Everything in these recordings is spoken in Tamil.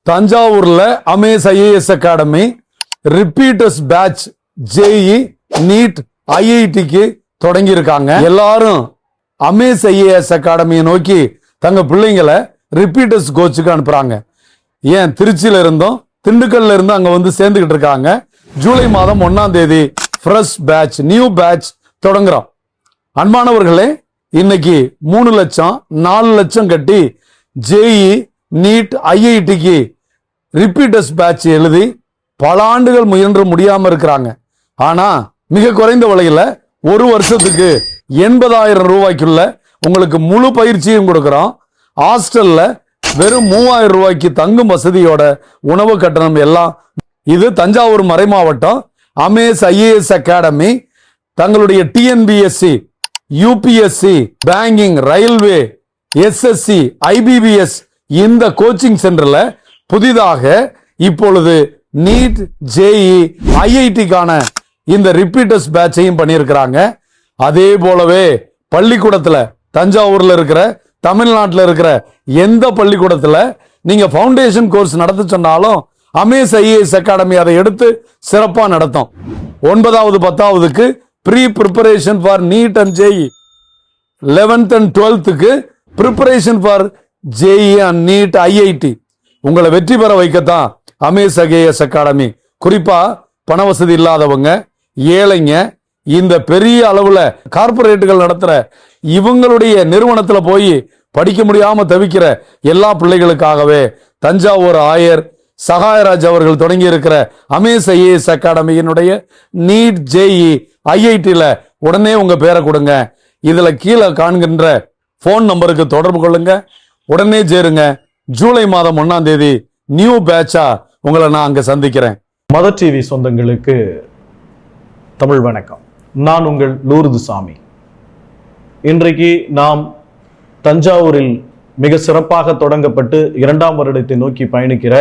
தஞ்சாவூர்ல Amaze IAS academy repeaters batch JEE NEET ஐஐடிக்கு தொடங்கி இருக்காங்க. எல்லாரும் அமேஸ் ஐஏஎஸ் அகாடமியை நோக்கி தங்க பிள்ளைங்களை ரிப்பீட்டர்ஸ் கோச்சுக்கு அனுப்புறாங்க. ஏன் திருச்சியில இருந்தும் திண்டுக்கல்ல இருந்து அங்க வந்து சேர்ந்துகிட்டு இருக்காங்க. ஜூலை மாதம் 1ஆம் தேதி ஃப்ரெஷ் பேட்ச் நியூ பேட்ச் தொடங்குறோம். அன்பானவர்களே, இன்னைக்கு 3 லட்சம் 4 லட்சம் கட்டி ஜேஇ நீட் ஐஐடிக்கு ரிப்பீட்டர்ஸ் பேட்ச் எழுதி பல ஆண்டுகள் முயன்று முடியாம இருக்கிறாங்க. ஆனா மிக குறைந்த விலையில ஒரு வருஷத்துக்கு 80,000 ரூபாய்க்குள்ள உங்களுக்கு முழு பயிற்சியும் கொடுக்கிறோம். ஹாஸ்டல்ல வெறும் 3,000 ரூபாய்க்கு தங்கும் வசதியோட உணவு கட்டணம் எல்லாம். இது தஞ்சாவூர் மறைமாவட்டம் அமேஸ் ஐஏஎஸ் அகாடமி தங்களுடைய TNPSC, UPSC, banking, railway, SSC, IBPS இந்த கோச்சிங் சென்டர்ல புதிதாக இப்பொழுது நீட், ஜேஇ, ஐஐடிக்கான இந்த ரிப்பீட்டர்ஸ் பேட்சையும் பண்ணியிருக்கிறாங்க. அதே போலவே பள்ளிக்கூடத்துல தஞ்சாவூர்ல இருக்கிற, தமிழ்நாட்டில் இருக்கிற எந்த பள்ளிக்கூடத்துல நீங்க ஃபவுண்டேஷன் கோர்ஸ் நடத்த சொன்னாலும் அமேஸ் ஐஏஎஸ் அகாடமி அதை எடுத்து சிறப்பா நடத்தும். 9வது 10வதுக்கு pre preparation for NEET and JEE, 11th and 12th preparation for JEE and NEET IIT உங்களை வெற்றி பெற வைக்கத்தான் அமேஸ் ஐஏஎஸ் அகாடமி. குறிப்பா பண வசதி இல்லாதவங்க, ஏழைங்க, இந்த பெரிய அளவுல கார்பரேட்டுகள் நடத்துற இவங்களுடைய நிறுவனத்துல போய் படிக்க முடியாம தவிக்கிற எல்லா பிள்ளைகளுக்காகவே தஞ்சாவூர் ஆயர் சகாயராஜ் அவர்கள் தொடங்கி இருக்கிற அமேஸ் ஐஏஎஸ் அகாடமியினுடைய நீட், ஜேஇ, ஐஐடில உடனே உங்க பேரை கொடுங்க. இதுல கீழே காண்கின்ற போன் நம்பருக்கு தொடர்பு கொள்ளுங்க. உடனே சேருங்க. ஜூலை மாதம் 1ஆம் தேதி நியூ பேட்சா உங்களை நான் அங்க சந்திக்கிறேன். மதர் டிவி சொந்தங்களுக்கு தமிழ் வணக்கம். நான் உங்கள் லூர்து சாமி. இன்றைக்கு நாம் தஞ்சாவூரில் மிக சிறப்பாக தொடங்கப்பட்டு 2ஆம் வருடத்தை நோக்கி பயணிக்கிற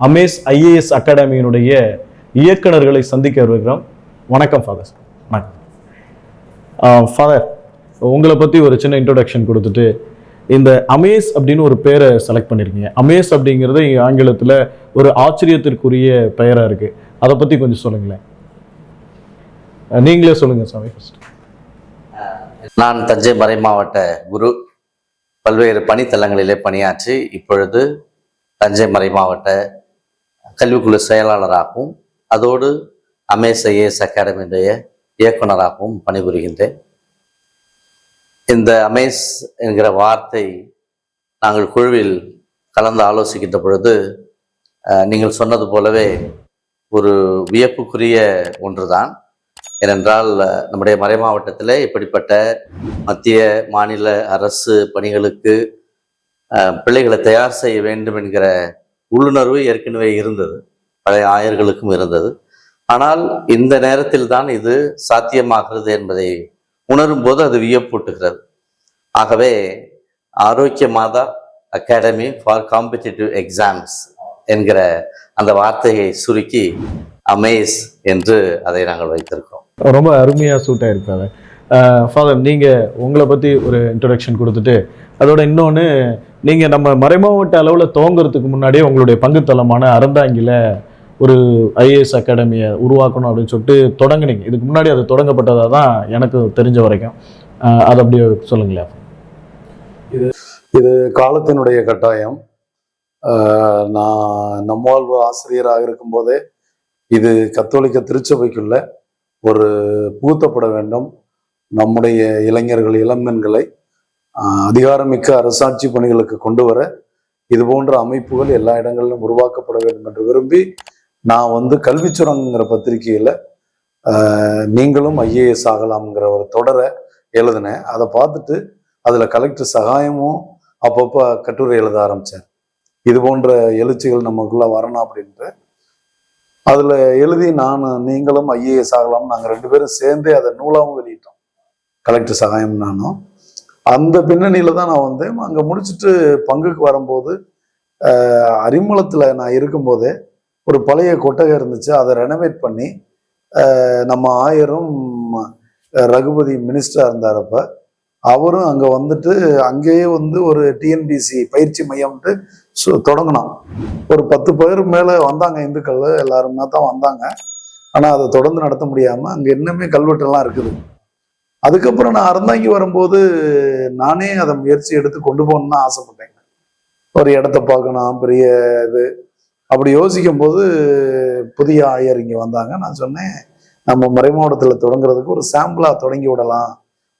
அமேஸ் ஐஏஎஸ் அகாடமியினுடைய இயக்குநர்களை சந்திக்க வருகிறோம். வணக்கம் ஃபாதர். வணக்கம் ஃபாதர். உங்களை பற்றி ஒரு சின்ன இன்ட்ரோடக்ஷன் கொடுத்துட்டு, இந்த அமேஸ் அப்படின்னு ஒரு பேரை செலக்ட் பண்ணியிருக்கீங்க. அமேஸ் அப்படிங்கிறது ஆங்கிலத்தில் ஒரு ஆச்சரியத்திற்குரிய பெயராக இருக்குது. அதை பற்றி கொஞ்சம் சொல்லுங்களேன். நீங்களே சொல்லுங்கள் சாமி ஃபர்ஸ்ட். நான் தஞ்சை மறைமாவட்ட குரு, பல்வேறு பணித்தலங்களிலே பணியாற்றி இப்பொழுது தஞ்சை மறைமாவட்ட கல்விக்குழு செயலாளராகவும் அதோடு அமேஸ் ஐஏஎஸ் அகாடமியுடைய இயக்குநராகவும் பணிபுரிகின்றேன். இந்த அமேஸ் என்கிற வார்த்தை நாங்கள் குழுவில் கலந்து ஆலோசிக்கின்ற பொழுது நீங்கள் சொன்னது போலவே ஒரு வியப்புக்குரிய ஒன்றுதான். ஏனென்றால் நம்முடைய மறைமாவட்டத்தில் இப்படிப்பட்ட மத்திய மாநில அரசு பணிகளுக்கு பிள்ளைகளை தயார் செய்ய வேண்டும் என்கிற உள்ளுணர்வு ஏற்கனவே இருந்தது, பழைய ஆயர்களுக்கும் இருந்தது. ஆனால் இந்த நேரத்தில் தான் இது சாத்தியமாகிறது என்பதை உணரும் போது அது வியப்பூட்டுகிறது. ஆகவே ஆரோக்கிய மாதா அகாடமி ஃபார் காம்படிட்டிவ் எக்ஸாம்ஸ் என்கிற அந்த வார்த்தையை சுருக்கி அமேஸ் என்று அதை நாங்கள் வைத்திருக்கிறோம். ரொம்ப அருமையாக சூட்டாக இருக்காங்க ஃபாதர். நீங்கள் உங்களை பற்றி ஒரு இன்ட்ரடக்ஷன் கொடுத்துட்டு, அதோட இன்னொன்று, நீங்கள் நம்ம மறைமாவட்ட அளவில் துவங்குறதுக்கு முன்னாடியே உங்களுடைய பங்குத்தளமான அறந்தாங்கில ஒரு ஐஏஎஸ் அகாடமியை உருவாக்கணும் அப்படின்னு சொல்லிட்டு தொடங்குனீங்க. இதுக்கு முன்னாடி அது தொடங்கப்பட்டதாக தான் எனக்கு தெரிஞ்ச வரைக்கும். அது அப்படியே சொல்லுங்களேன். இது காலத்தினுடைய கட்டாயம். நான் நம்மாழ்வு ஆசிரியராக இருக்கும்போதே இது கத்தோலிக்க திருச்சபைக்குள்ள ஒரு புகுத்தப்பட வேண்டும். நம்முடைய இளைஞர்கள், இளம்பெண்களை அதிகாரமிக்க அரசாட்சி பணிகளுக்கு கொண்டு வர இது போன்ற அமைப்புகள் எல்லா இடங்களிலும் உருவாக்கப்பட வேண்டும் என்று விரும்பி நான் கல்வி சுரங்கிற பத்திரிகையில நீங்களும் ஐஏஎஸ் ஆகலாம்ங்கிற ஒரு தொடரை எழுதினேன். அதை பார்த்துட்டு அதுல கலெக்டர் சகாயமும் அப்பப்போ கட்டுரை எழுத ஆரம்பிச்சேன். இது போன்ற எழுச்சிகள் நமக்குள்ள வரணும் அப்படின்ட்டு அதுல எழுதி நீங்களும் ஐஏஎஸ் ஆகலாம், நாங்கள் 2 பேரும் சேர்ந்தே அதை நூலாகவும் வெளியிட்டோம், கலெக்டர் சகாயம் நானும். அந்த பின்னணியில தான் நான் அங்க முடிச்சுட்டு பங்குக்கு வரும்போது அரிமளத்துல நான் இருக்கும்போதே ஒரு பழைய கொட்டகை இருந்துச்சு. அதை ரெனோவேட் பண்ணி நம்ம ஆயரும் ரகுபதி மினிஸ்டரா இருந்தார். அப்ப அவரும் அங்க வந்துட்டு அங்கேயே வந்து ஒரு டிஎன்பிசி பயிற்சி மையம்ட்டு தொடங்கினோம். ஒரு 10 பேர் மேல வந்தாங்க, இந்துக்கள் எல்லாருமே தான் வந்தாங்க. ஆனா அதை தொடர்ந்து நடத்த முடியாம அங்க இன்னுமே கல்வெட்டெல்லாம் இருக்குது. அதுக்கப்புறம் நான் அறந்தாங்கி வரும்போது நானே அதை முயற்சி எடுத்து கொண்டு போகணும்னு ஆசைப்பட்டேன். ஒரு இடத்த பார்க்கணும், பெரிய இது. அப்படி யோசிக்கும் போது புதிய ஆயர் இங்க வந்தாங்க. நான் சொன்னேன், நம்ம மறைமாவட்டத்துல தொடங்குறதுக்கு ஒரு சாம்பிளா தொடங்கி விடலாம்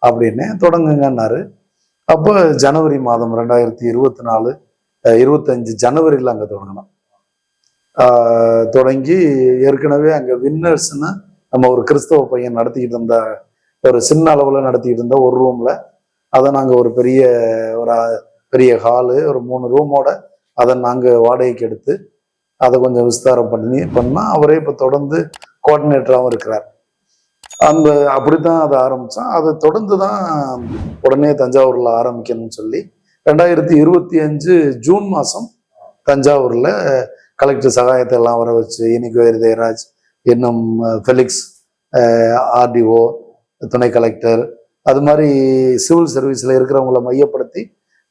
அப்படின்னு. தொடங்குங்கன்னாரு. அப்போ ஜனவரி மாதம் 2024 25 ஜனவரியில் அங்க தொடங்கணும். தொடங்கி ஏற்கனவே அங்க வின்னர்ஸ்ன்னு நம்ம ஒரு கிறிஸ்தவ பையன் நடத்திக்கிட்டு இருந்த, ஒரு சின்ன அளவுல நடத்திக்கிட்டு இருந்த ஒரு ரூம்ல, அதை நாங்க ஒரு பெரிய ஹாலு, ஒரு 3 ரூமோட அதை நாங்க வாடகைக்கு எடுத்து அதை கொஞ்சம் விஸ்தாரம் பண்ணா அவரே இப்ப தொடர்ந்து கோஆர்டினேட்டராகவும் இருக்கிறார். அப்படித்தான் அதை ஆரம்பிச்சோம். அதை தொடர்ந்து தான் உடனே தஞ்சாவூர்ல ஆரம்பிக்கணும்னு சொல்லி 2025 ஜூன் மாசம் தஞ்சாவூர்ல கலெக்டர் சகாயத்தை எல்லாம் வர வச்சு, இனிக்கு ஜெயராஜ், இன்னும் ஃபெலிக்ஸ், ஆர்டிஓ, துணை கலெக்டர், அது மாதிரி சிவில் சர்வீஸ்ல இருக்கிறவங்களை மையப்படுத்தி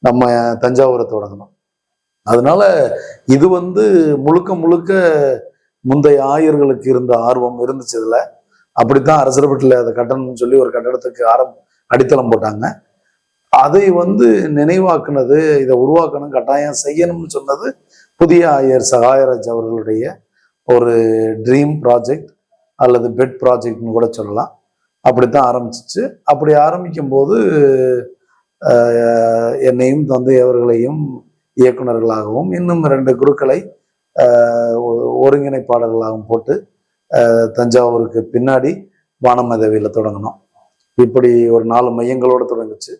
நம்ம தஞ்சாவூரை தொடங்கணும். அதனால இது வந்து முழுக்க முழுக்க முந்தைய ஆயர்களுக்கு இருந்த ஆர்வம் இருந்துச்சு இதுல. அப்படித்தான் அரசரப்பட்டில் அதை கட்டணும்னு சொல்லி ஒரு கட்டடத்துக்கு அடித்தளம் போட்டாங்க. அதை வந்து நினைவாக்குனது, இதை உருவாக்கணும், கட்டாயம் செய்யணும்னு சொன்னது புதிய ஆயர் சகாயராஜ் அவர்களுடைய ஒரு ட்ரீம் ப்ராஜெக்ட் அல்லது பெட் ப்ராஜெக்ட்னு கூட சொல்லலாம். அப்படித்தான் ஆரம்பிச்சிச்சு. அப்படி ஆரம்பிக்கும் போது என்னையும் தந்தை அவர்களையும் இயக்குநர்களாகவும் இன்னும் 2 குருக்களை ஒருங்கிணைப்பாளர்களாகவும் போட்டு தஞ்சாவூருக்கு பின்னாடி வானமதவியில தொடங்கணும். இப்படி ஒரு 4 மையங்களோட தொடங்குச்சு.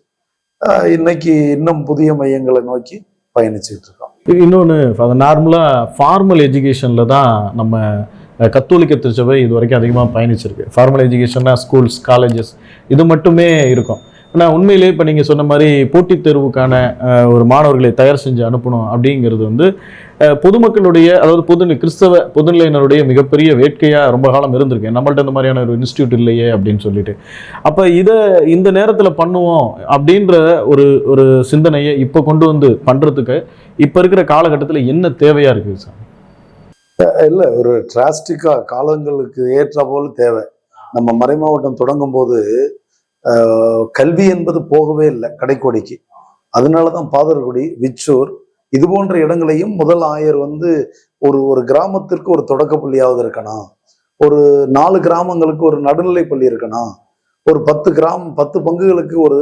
இன்னைக்கு இன்னும் புதிய மையங்களை நோக்கி பயணிச்சுட்டு இருக்கோம். இன்னொன்று, நார்மலாக ஃபார்மல் எஜுகேஷனில் தான் நம்ம கத்தோலிக்க திருச்சபை இது வரைக்கும் அதிகமாக பயணிச்சிருக்கு. ஃபார்மல் எஜுகேஷன்னா ஸ்கூல்ஸ், காலேஜஸ் இது மட்டுமே இருக்கும். ஆனால் உண்மையிலே இப்போ நீங்கள் சொன்ன மாதிரி போட்டித் தேர்வுக்கான ஒரு மாணவர்களை தயார் செஞ்சு அனுப்பணும் அப்படிங்கிறது வந்து பொதுமக்களுடைய, அதாவது கிறிஸ்தவ பொதுநிலையினருடைய மிகப்பெரிய வேட்கையாக ரொம்ப காலம் இருந்திருக்கு. நம்மள்ட்ட இந்த மாதிரியான ஒரு இன்ஸ்டியூட் இல்லையே அப்படின்னு சொல்லிட்டு. அப்போ இந்த நேரத்தில் பண்ணுவோம் அப்படின்ற ஒரு சிந்தனையை இப்போ கொண்டு வந்து பண்ணுறதுக்கு இப்போ இருக்கிற காலகட்டத்தில் என்ன தேவையாக இருக்குது சார்? இல்லை, ஒரு டிராஸ்டிக்கா காலங்களுக்கு ஏற்ற போல தேவை. நம்ம மறைமாவட்டம் தொடங்கும் போது கல்வி என்பது போகவே இல்லை கடைக்கோடிக்கு. அதனாலதான் பாதர்குடி, விச்சூர் இது போன்ற இடங்களையும் முதல் ஆயர் வந்து ஒரு கிராமத்திற்கு ஒரு தொடக்க பள்ளியாவது இருக்கணும், ஒரு 4 கிராமங்களுக்கு ஒரு நடுநிலை பள்ளி இருக்கணும், ஒரு 10 பங்குகளுக்கு ஒரு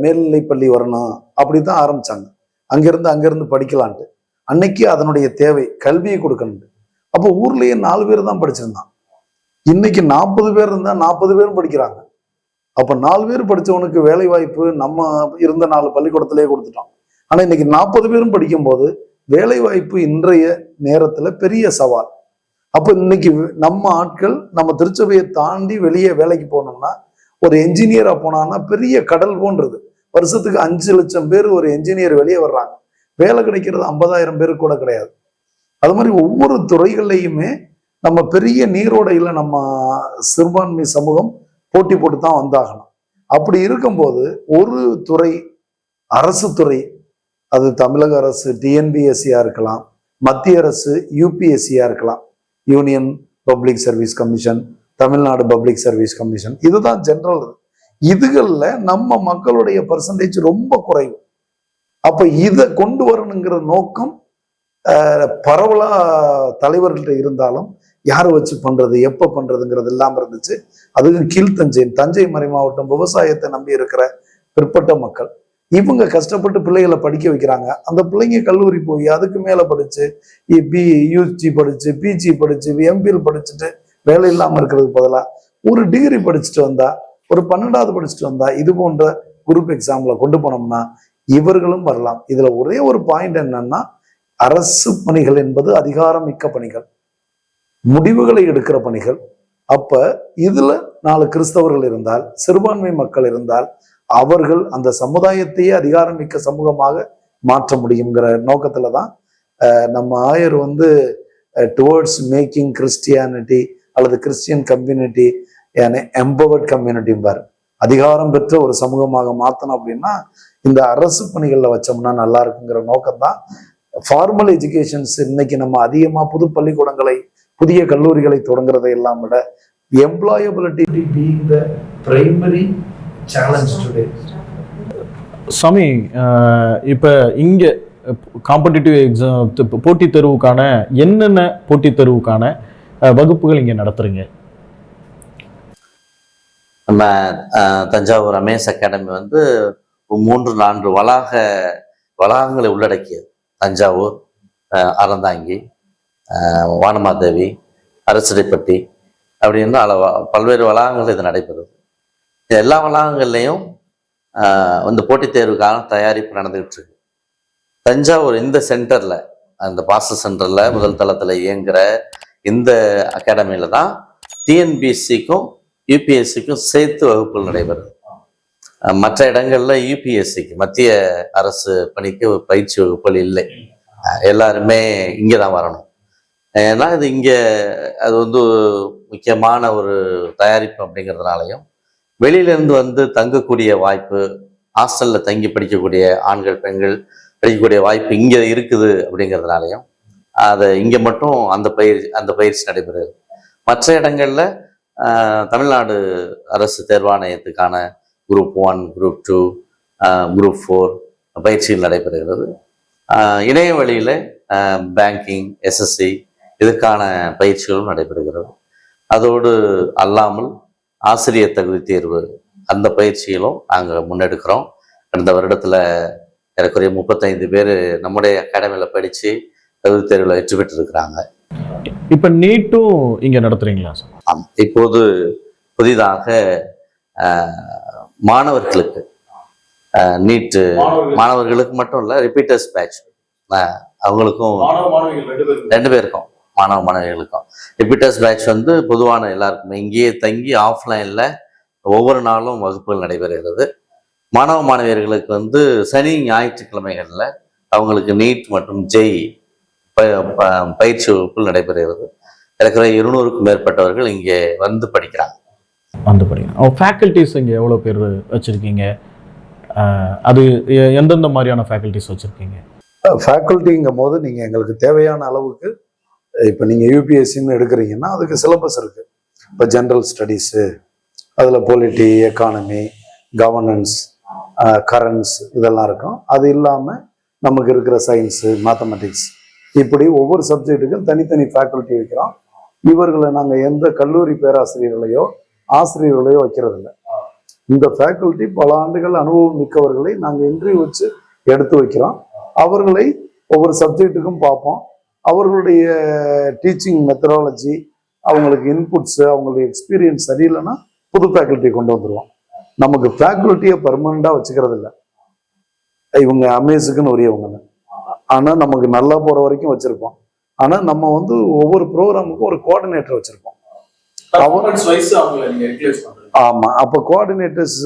மேல்நிலை பள்ளி வரணும். அப்படித்தான் ஆரம்பிச்சாங்க. அங்கிருந்து படிக்கலான்ட்டு. அன்னைக்கு அதனுடைய தேவை கல்வியை கொடுக்கணும். அப்போ ஊர்லயே 4 பேர் தான் படிச்சிருந்தான். இன்னைக்கு 40 பேர் இருந்தா 40 பேரும் படிக்கிறாங்க. அப்ப 4 பேர் படிச்சவனுக்கு வேலை வாய்ப்பு நம்ம இருந்த 4 பள்ளிக்கூடத்திலேயே கொடுத்துட்டோம். ஆனா இன்னைக்கு 40 பேரும் படிக்கும் போது வேலை வாய்ப்பு இன்றைய நேரத்துல பெரிய சவால். அப்ப இன்னைக்கு நம்ம ஆட்கள் நம்ம திருச்சபையை தாண்டி வெளியே வேலைக்கு போனோம்னா, ஒரு என்ஜினியரா போனான்னா பெரிய கடல் போன்றது. வருஷத்துக்கு 5 லட்சம் பேர் ஒரு என்ஜினியர் வெளியே வர்றாங்க. வேலை கிடைக்கிறது 50,000 பேருக்கு கூட கிடையாது. அது மாதிரி ஒவ்வொரு துறைகள்லையுமே நம்ம பெரிய நீரோடையில நம்ம சிறுபான்மை சமூகம் போட்டி போட்டு தான் வந்தாகணும். அப்படி இருக்கும்போது ஒரு துறை, அரசு துறை, அது தமிழக அரசு டிஎன்பிஎஸ்சியா இருக்கலாம், மத்திய அரசு யூபிஎஸ்சியா இருக்கலாம், union public service commission, Tamil Nadu public service commission, இதுதான் ஜெனரல். இதுகள்ல நம்ம மக்களுடைய பர்சன்டேஜ் ரொம்ப குறைவு. அப்ப இதை கொண்டு வரணுங்கிற நோக்கம் பரவலா தலைவர்கள்ட்ட இருந்தாலும் யாரை வச்சு பண்றது, எப்ப பண்றதுங்கிறது இல்லாம இருந்துச்சு. அதுக்கு தஞ்சை மறை மாவட்டம் விவசாயத்தை நம்பி இருக்கிற பிற்பட்ட மக்கள். இவங்க கஷ்டப்பட்டு பிள்ளைகளை படிக்க வைக்கிறாங்க. அந்த பிள்ளைங்க கல்லூரி போய் அதுக்கு மேல படிச்சு யூஜி படிச்சு, பிஜி படிச்சு, எம்பிஎல் படிச்சுட்டு வேலை இல்லாம இருக்கிறதுக்கு பதிலாக ஒரு டிகிரி படிச்சுட்டு வந்தா, ஒரு 12வது படிச்சுட்டு வந்தா, இது போன்ற குரூப் எக்ஸாம்ல கொண்டு போனோம்னா இவர்களும் வரலாம். இதுல ஒரே ஒரு பாயிண்ட் என்னன்னா, அரசு பணிகள் என்பது அதிகாரமிக்க பணிகள், முடிவுகளை எடுக்கிற பணிகள். அப்ப இதுல 4 கிறிஸ்தவர்கள் இருந்தால், சிறுபான்மை மக்கள் இருந்தால், அவர்கள் அந்த சமுதாயத்தையே அதிகாரமிக்க சமூகமாக மாற்ற முடியுங்கிற நோக்கத்துலதான் நம்ம ஆயர் வந்து டுவர்ட்ஸ் மேக்கிங் கிறிஸ்டியானிட்டி அல்லது கிறிஸ்டியன் கம்யூனிட்டி எம்பவர்ட் கம்யூனிட்டி பாரு. அதிகாரம் பெற்ற ஒரு சமூகமாக மாற்றணும் அப்படின்னா இந்த அரசு பணிகளில் வச்சோம்னா நல்லா இருக்குங்கிற நோக்கம் தான். ஃபார்மல் எஜுகேஷன்ஸ் இன்னைக்கு நம்ம அதிகமாக புது பள்ளிக்கூடங்களை புதிய கல்லூரிகளை தொடங்குறதை எல்லாம் விட employability being the primary challenge today. சாமி, இப்போ இங்கே காம்படிட்டிவ் எக்ஸாம் போட்டித் தேர்வுக்கான என்னென்ன போட்டித் தேர்வுக்கான வகுப்புகள் இங்கே நடத்துறீங்க? நம்ம தஞ்சாவூர் ரமேஷ் அகாடமி வந்து 3-4 வளாகங்களை உள்ளடக்கியது. தஞ்சாவூர், அறந்தாங்கி, வானமாதேவி, அரசடிப்பட்டி அப்படின்னு பல்வேறு வளாகங்கள் இது நடைபெறுது. எல்லா வளாகங்கள்லையும் இந்த போட்டித் தேர்வுக்கான தயாரிப்பு நடந்துகிட்டு இருக்கு. தஞ்சாவூர் இந்த சென்டர்ல, அந்த பாஸ்டர் சென்டர்ல முதல் தளத்துல இயங்குற இந்த அகாடமியில தான் டிஎன்பிஎஸ்சிக்கும் யூபிஎஸ்சிக்கும் சேர்த்து வகுப்புகள் நடைபெறுது. மற்ற இடங்கள்ல யூபிஎஸ்சிக்கு மத்திய அரசு பணிக்கு பயிற்சி வகுப்புகள் இல்லை. எல்லாருமே இங்கே தான் வரணும். ஏன்னா இது இங்கே அது வந்து முக்கியமான ஒரு தயாரிப்பு அப்படிங்கிறதுனாலையும், வெளியிலேருந்து வந்து தங்கக்கூடிய வாய்ப்பு, ஹாஸ்டலில் தங்கி படிக்கக்கூடிய ஆண்கள் பெண்கள் படிக்கக்கூடிய வாய்ப்பு இங்கே இருக்குது அப்படிங்கிறதுனாலையும் அதை இங்கே மட்டும் அந்த பயிற்சி நடைபெறுது. மற்ற இடங்களில் தமிழ்நாடு அரசு தேர்வாணையத்துக்கான குரூப் 1, குரூப் 2, குரூப் 4 பயிற்சிகள் நடைபெறுகிறது. இணைய வழியில் பேங்கிங், எஸ்எஸ்சி இதுக்கான பயிற்சிகளும் நடைபெறுகிறது. அதோடு அல்லாமல் ஆசிரியர் தகுதி தேர்வு அந்த பயிற்சிகளும் நாங்கள் முன்னெடுக்கிறோம். கடந்த வருடத்தில் ஏறக்குறைய 35 பேர் நம்முடைய அகாடமியில் படித்து தகுதி தேர்வில் வெற்றி பெற்றிருக்கிறாங்க. இப்போ நீட்டும் இங்கே நடத்துறீங்களா சார்? ஆமாம், இப்போது புதிதாக மாணவர்களுக்கு நீட்டு மாணவர்களுக்கு மட்டும் இல்லை, ரிப்பீட்டர்ஸ் பேட்ச் அவங்களுக்கும் 2 பேருக்கும் மாணவ மாணவிகளுக்கும் ரிப்பீட்டர்ஸ் பேட்ச் வந்து பொதுவான எல்லாருக்குமே இங்கேயே தங்கி ஆஃப்லைனில் ஒவ்வொரு நாளும் வகுப்புகள் நடைபெறுகிறது. மாணவ மாணவியர்களுக்கு வந்து சனி ஞாயிற்றுக்கிழமைகளில் அவங்களுக்கு நீட் மற்றும் ஜெய் பயிற்சி வகுப்புகள் நடைபெறுகிறது. இருக்கிற 200க்கும் மேற்பட்டவர்கள் இங்கே வந்து படிக்கிறாங்க. ஃபேக்கல்டிஸ் இங்கே எவ்வளோ பேர் வச்சுருக்கீங்க? அது எந்தெந்த மாதிரியான ஃபேக்கல்டிஸ் வச்சுருக்கீங்க? ஃபேக்கல்ட்டிங்கும் போது நீங்கள் எங்களுக்கு தேவையான அளவுக்கு, இப்போ நீங்கள் யூபிஎஸ்சின்னு எடுக்கிறீங்கன்னா அதுக்கு சிலபஸ் இருக்குது. இப்போ ஜென்ரல் ஸ்டடீஸு, அதில் பொலிட்டி, எக்கானமி, கவர்னன்ஸ், கரண்ட்ஸ் இதெல்லாம் இருக்கும். அது இல்லாமல் நமக்கு இருக்கிற சயின்ஸு, மேத்தமெட்டிக்ஸ், இப்படி ஒவ்வொரு சப்ஜெக்ட்டுக்கும் தனித்தனி ஃபேக்கல்ட்டி வைக்கிறோம். இவர்களை நாங்கள் எந்த கல்லூரி பேராசிரியர்களையோ ஆசிரியர்களையோ வைக்கிறதில்ல. இந்த ஃபேக்கல்ட்டி பல ஆண்டுகள் அனுபவம் மிக்கவர்களை நாங்கள் இன்டர்வியூ வச்சு எடுத்து வைக்கிறோம். அவர்களை ஒவ்வொரு சப்ஜெக்ட்டுக்கும் பார்ப்போம். அவர்களுடைய டீச்சிங் மெத்தடாலஜி, அவங்களுக்கு இன்புட்ஸு, அவங்களுடைய எக்ஸ்பீரியன்ஸ் சரியில்லைன்னா புது ஃபேக்கல்ட்டி கொண்டு வந்துடுவோம். நமக்கு ஃபேக்கல்ட்டியை பர்மனண்டாக வச்சுக்கிறது இல்லை. இவங்க அமேஸுக்குன்னு உரியவங்க, ஆனால் நமக்கு நல்லா போகிற வரைக்கும் வச்சுருப்போம். ஆனால் நம்ம வந்து ஒவ்வொரு ப்ரோக்ராமுக்கும் ஒரு கோஆர்டினேட்டர் வச்சுருப்போம். ஆமாம், அப்போ கோஆர்டினேட்டர்ஸ்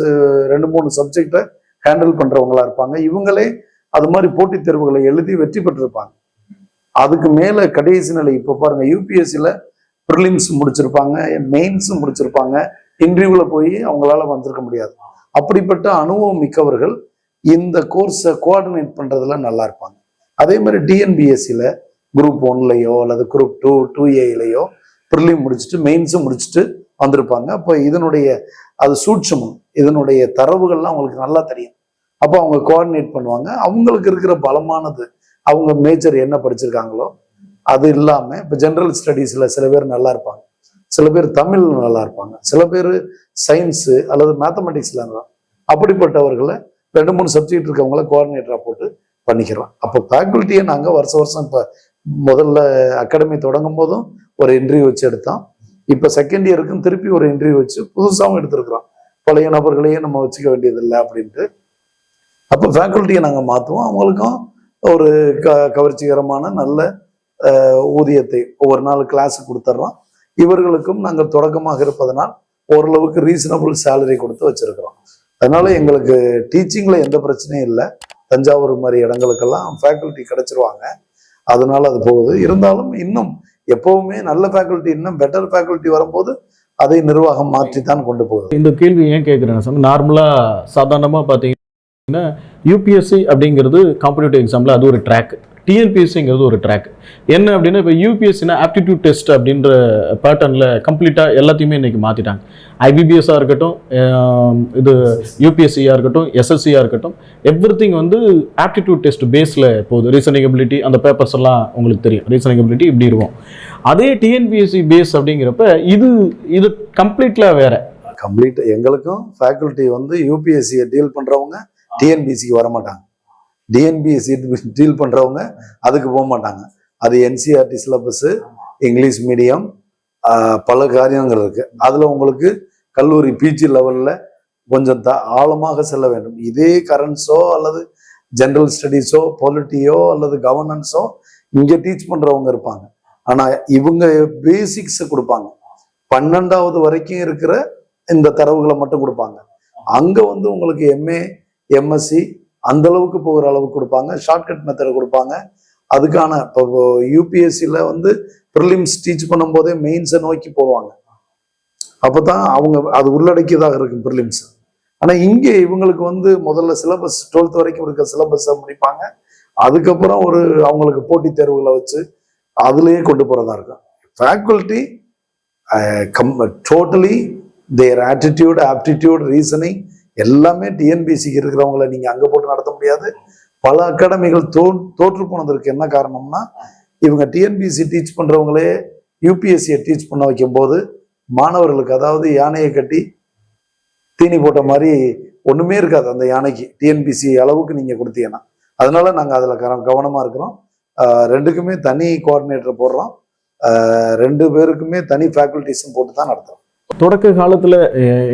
2-3 சப்ஜெக்டை ஹேண்டில் பண்ணுறவங்களா இருப்பாங்க. இவங்களே அது மாதிரி போட்டித் தேர்வுகளை எழுதி வெற்றி பெற்றிருப்பாங்க. அதுக்கு மேலே கடைசி நிலை இப்போ பாருங்க, யூபிஎஸ்சியில் ப்ரிலிம்ஸ் முடிச்சிருப்பாங்க, மெயின்ஸ் முடிச்சிருப்பாங்க, இன்டர்வியூவில் போய் அவங்களால வந்திருக்க முடியாது. அப்படிப்பட்ட அனுபவம் மிக்கவர்கள் இந்த கோர்ஸை கோஆர்டினேட் பண்ணுறதுல நல்லா இருப்பாங்க. அதே மாதிரி டிஎன்பிஎஸ்சியில் குரூப் 1லையோ அல்லது குரூப் 2, 2A ப்ரிலிம் முடிச்சுட்டு மெயின்ஸும் முடிச்சுட்டு வந்திருப்பாங்க. அப்போ இதனுடைய அது சூட்சமம், இதனுடைய தரவுகள்லாம் அவங்களுக்கு நல்லா தெரியும். அப்போ அவங்க கோஆர்டினேட் பண்ணுவாங்க. அவங்களுக்கு இருக்கிற பலமானது அவங்க மேஜர் என்ன படிச்சிருக்காங்களோ அது இல்லாமல், இப்போ ஜென்ரல் ஸ்டடீஸில் சில பேர் நல்லா இருப்பாங்க, சில பேர் தமிழ் நல்லா இருப்பாங்க, சில பேர் சயின்ஸு அல்லது மேத்தமெட்டிக்ஸில் இருந்தால் அப்படிப்பட்டவர்களை 2-3 சப்ஜெக்ட் இருக்கவங்கள கோஆர்டினேட்டராக போட்டு பண்ணிக்கிறோம். அப்போ ஃபேக்கல்ட்டியை நாங்கள் வருஷம் இப்போ முதல்ல அகாடமி தொடங்கும் போதும் ஒரு இன்டர்வியூ வச்சு எடுத்தோம். இப்போ செகண்ட் இயருக்கும் திருப்பி ஒரு இன்டர்வியூ வச்சு புதுசாகவும் எடுத்துருக்குறோம். பழைய நபர்களையே நம்ம வச்சுக்க வேண்டியதில்லை அப்படின்ட்டு. அப்போ ஃபேக்கல்ட்டியை நாங்கள் மாற்றுவோம். அவங்களுக்கும் ஒரு கவர்ச்சிகரமான நல்ல ஊதியத்தை ஒவ்வொரு நாள் கிளாஸுக்கு கொடுத்துட்றோம். இவர்களுக்கும் நாங்கள் தொடக்கமாக இருப்பதனால் ஓரளவுக்கு ரீசனபிள் சேலரி கொடுத்து வச்சிருக்கிறோம். அதனால எங்களுக்கு டீச்சிங்கில் எந்த பிரச்சனையும் இல்லை. தஞ்சாவூர் மாதிரி இடங்களுக்கெல்லாம் ஃபேக்கல்ட்டி கிடைச்சிருவாங்க. அதனால அது போகுது. இருந்தாலும் இன்னும் எப்பவுமே நல்ல ஃபேக்கல்ட்டி, இன்னும் பெட்டர் ஃபேக்கல்ட்டி வரும்போது அதை நிர்வாகம் மாற்றித்தான் கொண்டு போகுது. இந்த கேள்வி ஏன் கேட்குறேன்னு சொன்னால், நார்மலாக சாதாரணமாக பார்த்தீங்கன்னா யூபிஎஸ்சி அப்படிங்கிறது காம்படிட்டிவ் எக்ஸாமில் அது ஒரு ட்ராக், டிஎன்பிஎஸ்சிங்கிறது ஒரு ட்ராக். என்ன அப்படின்னா, இப்போ யூபிஎஸ்சினா ஆப்டிடியூட் டெஸ்ட் அப்படின்ற பேட்டர்னில் கம்ப்ளீட்டாக எல்லாத்தையுமே இன்றைக்கி மாற்றிட்டாங்க. ஐபிபிஎஸ்ஸாக இருக்கட்டும், இது யூபிஎஸ்சியாக இருக்கட்டும், எஸ்எஸ்சியாக இருக்கட்டும், எவ்ரிதிங் வந்து ஆப்டிடியூட் டெஸ்ட் பேஸில் போகுது. ரீசனிங் எபிலிட்டி அந்த பேப்பர்ஸ் எல்லாம் உங்களுக்கு தெரியும், ரீசனிங் எபிலிட்டி இப்படி இருக்கும். அதே டிஎன்பிஎஸ்சி பேஸ் அப்படிங்கிறப்ப இது கம்ப்ளீட்டாக வேற. எங்களுக்கும் ஃபேக்கல்ட்டி வந்து யூபிஎஸ்சியை டீல் பண்ணுறவங்க டிஎன்பிஎஸ்சிக்கு வர மாட்டாங்க, டிஎன்பிஎஸ்சி டீல் பண்ணுறவங்க அதுக்கு போக மாட்டாங்க. அது என்சிஆர்டி சிலபஸ்ஸு, இங்கிலீஷ் மீடியம், பல காரியங்கள் இருக்கு. அதில் உங்களுக்கு கல்லூரி பிஜி லெவலில் கொஞ்சம் ஆழமாக செல்ல வேண்டும். இதே கரண்ட்ஸோ அல்லது ஜென்ரல் ஸ்டடீஸோ பொலிட்டியோ அல்லது கவர்னன்ஸோ இங்கே டீச் பண்ணுறவங்க இருப்பாங்க. ஆனால் இவங்க பேசிக்ஸை கொடுப்பாங்க, 12வது வரைக்கும் இருக்கிற இந்த தரவுகளை மட்டும் கொடுப்பாங்க. அங்கே வந்து உங்களுக்கு எம்ஏ எம்எஸ்சி அந்த அளவுக்கு போகிற அளவுக்கு கொடுப்பாங்க, ஷார்ட்கட் மெத்தட் கொடுப்பாங்க. அதுக்கான இப்போ யூபிஎஸ்சியில் வந்து ப்ரிலிம்ஸ் டீச் பண்ணும்போதே மெயின்ஸை நோக்கி போவாங்க. அப்போ தான் அவங்க அது உள்ளடக்கியதாக இருக்கும் ப்ரிலிம்ஸ். ஆனால் இங்கே இவங்களுக்கு வந்து முதல்ல சிலபஸ் 12th வரைக்கும் இருக்க சிலபஸை முடிப்பாங்க. அதுக்கப்புறம் அவங்களுக்கு போட்டித் தேர்வுகளை வச்சு அதுலேயே கொண்டு போகிறதா இருக்கும். ஃபேக்கல்ட்டி டோட்டலி தேர் ஆட்டிடியூட், ஆப்டிடியூட், ரீசனிங் எல்லாமே டிஎன்பிஎஸ்சிக்கு இருக்கிறவங்கள நீங்கள் அங்கே போட்டு நடத்த முடியாது. பல அகாடமிகள் தோற்று போனதற்கு என்ன காரணம்னா, இவங்க டிஎன்பிஎஸ்சி டீச் பண்ணுறவங்களே யூபிஎஸ்சியை டீச் பண்ண வைக்கும்போது மாணவர்களுக்கு, அதாவது யானையை கட்டி தீனி போட்ட மாதிரி ஒன்றுமே இருக்காது அந்த யானைக்கு, டிஎன்பிஎஸ்சி அளவுக்கு நீங்கள் கொடுத்தீங்கன்னா. அதனால நாங்கள் அதில் கவனமாக இருக்கிறோம். ரெண்டுக்குமே தனி கோஆர்டினேட்டர் போடுறோம், 2 பேருக்குமே தனி ஃபேக்கல்ட்டிஸும் போட்டு தான் நடத்துகிறோம். தொடக்க காலத்தில்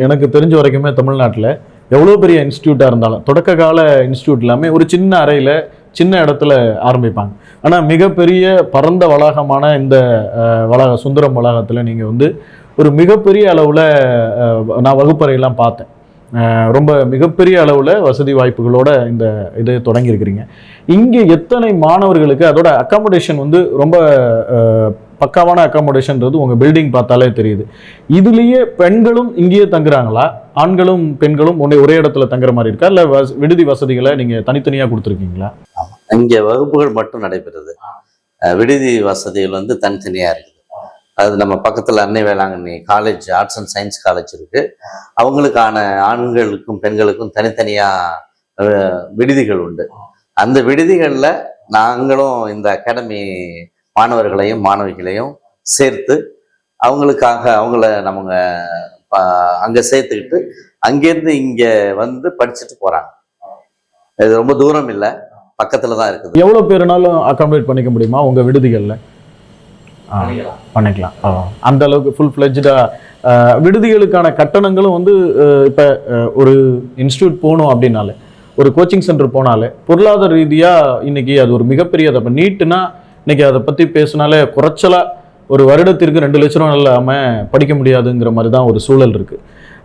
எனக்கு தெரிஞ்ச வரைக்குமே தமிழ்நாட்டில் எவ்வளோ பெரிய இன்ஸ்டியூட்டாக இருந்தாலும் தொடக்க கால இன்ஸ்டியூட் எல்லாமே ஒரு சின்ன அறையில் சின்ன இடத்துல ஆரம்பிப்பாங்க. ஆனால் மிகப்பெரிய பரந்த வளாகமான இந்த சுந்தரம் வளாகத்தில் நீங்கள் வந்து ஒரு மிகப்பெரிய அளவில் நான் வகுப்பறையெல்லாம் பார்த்தேன். ரொம்ப மிகப்பெரிய அளவில் வசதி வாய்ப்புகளோட இந்த இதை தொடங்கியிருக்கிறீங்க. இங்கே எத்தனை மாணவர்களுக்கு அதோட அக்காமடேஷன் வந்து ரொம்ப பக்காவான அக்காமடேஷன்றது உங்கள் பில்டிங் பார்த்தாலே தெரியுது. இதுலேயே பெண்களும் இங்கேயே தங்குறாங்களா, ஆண்களும் பெண்களும் ஒரே இடத்துல தங்குற மாதிரி இருக்கா, இல்லை விடுதி வசதிகளை நீங்கள் தனித்தனியாக கொடுத்துருக்கீங்களா? இங்கே வகுப்புகள் மட்டும் நடைபெறுது, விடுதி வசதிகள் வந்து தனித்தனியாக இருக்குது. அது நம்ம பக்கத்தில் அன்னை Velankanni college, arts and science college இருக்கு. அவங்களுக்கான ஆண்களுக்கும் பெண்களுக்கும் தனித்தனியாக விடுதிகள் உண்டு. அந்த விடுதிகளில் நாங்களும் இந்த அகாடமி மாணவர்களையும் மாணவிகளையும் சேர்த்து அவங்கள நம்ம அங்கே சேர்த்துக்கிட்டு அங்கேருந்து இங்கே வந்து படிச்சுட்டு போகிறாங்க. இது ரொம்ப தூரம் இல்லை, பக்கத்தில் தான் இருக்குது. எவ்வளோ பேருனாலும் அகாமடேட் பண்ணிக்க முடியுமா உங்கள் விடுதிகளில்? பண்ணிக்கலாம். அந்த அளவுக்கு ஃபுல் ஃப்ளெஜ்டாக விடுதிகளுக்கான கட்டணங்களும் வந்து இப்போ ஒரு இன்ஸ்டியூட் போகணும் அப்படின்னாலே, ஒரு கோச்சிங் சென்டர் போனாலே பொருளாதார ரீதியாக இன்னைக்கு அது ஒரு மிகப்பெரிய இப்போ நீட்டுனா இன்னைக்கு அதை பற்றி பேசினாலே குறைச்சலாக ஒரு வருடத்திற்கு 2 லட்ச ரூபா இல்லாமல் படிக்க முடியாதுங்கிற மாதிரி தான் ஒரு சூழல் இருக்குது.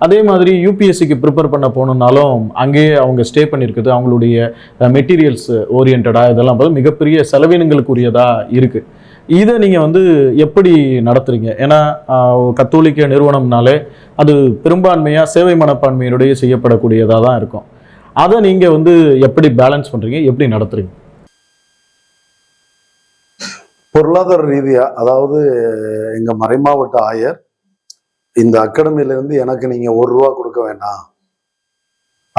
அதே மாதிரி யூபிஎஸ்சிக்கு ப்ரிப்பேர் பண்ண போகணுன்னாலும் அங்கேயே அவங்க ஸ்டே பண்ணியிருக்குது, அவங்களுடைய மெட்டீரியல்ஸ் ஓரியன்டாக இதெல்லாம் பார்த்து மிகப்பெரிய செலவினங்களுக்குரியதாக இருக்குது. இதை நீங்கள் வந்து எப்படி நடத்துறீங்க? ஏன்னா கத்தோலிக்க நிறுவனம்னாலே அது பெரும்பான்மையாக சேவை மனப்பான்மையினுடைய செய்யப்படக்கூடியதாக தான் இருக்கும். அதை நீங்கள் வந்து எப்படி பேலன்ஸ் பண்ணுறீங்க, எப்படி நடத்துறீங்க? பொருளாதார ரீதியா, அதாவது எங்க மறைமாவட்ட ஆயர் இந்த அகாடமியில இருந்து எனக்கு நீங்க ₹1 கொடுக்க வேண்டாம்,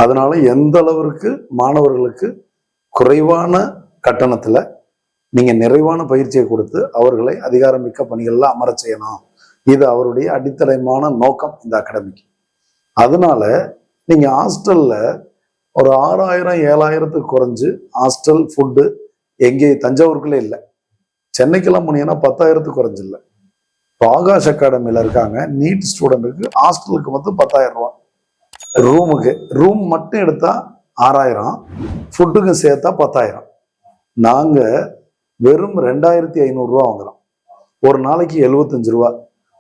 அதனால எந்த அளவிற்கு மாணவர்களுக்கு குறைவான கட்டணத்துல நீங்க நிறைவான பயிற்சியை கொடுத்து அவர்களை அதிகாரமிக்க பணிகள்ல அமர செய்யணும். இது அவருடைய அடித்தளமான நோக்கம் இந்த அகாடமிக்கு. அதனால நீங்க ஹாஸ்டல்ல ஒரு 6000 7000 குறைஞ்சு ஹாஸ்டல் ஃபுட்டு எங்கே தஞ்சாவூருக்குள்ளே இல்லை, சென்னைக்கெல்லாம் போனீங்கன்னா 10,000 குறைஞ்சு இல்லை. இப்போ ஆகாஷ் அகாடமியில் இருக்காங்க, நீட் ஸ்டூடெண்ட்டுக்கு ஹாஸ்டலுக்கு மட்டும் 10,000 ரூபா, ரூம் மட்டும் எடுத்தா 6000, ஃபுட்டுக்கு சேர்த்தா 10,000. நாங்கள் வெறும் 2,500 ரூபா வாங்குறோம், ஒரு நாளைக்கு 75 ரூபா.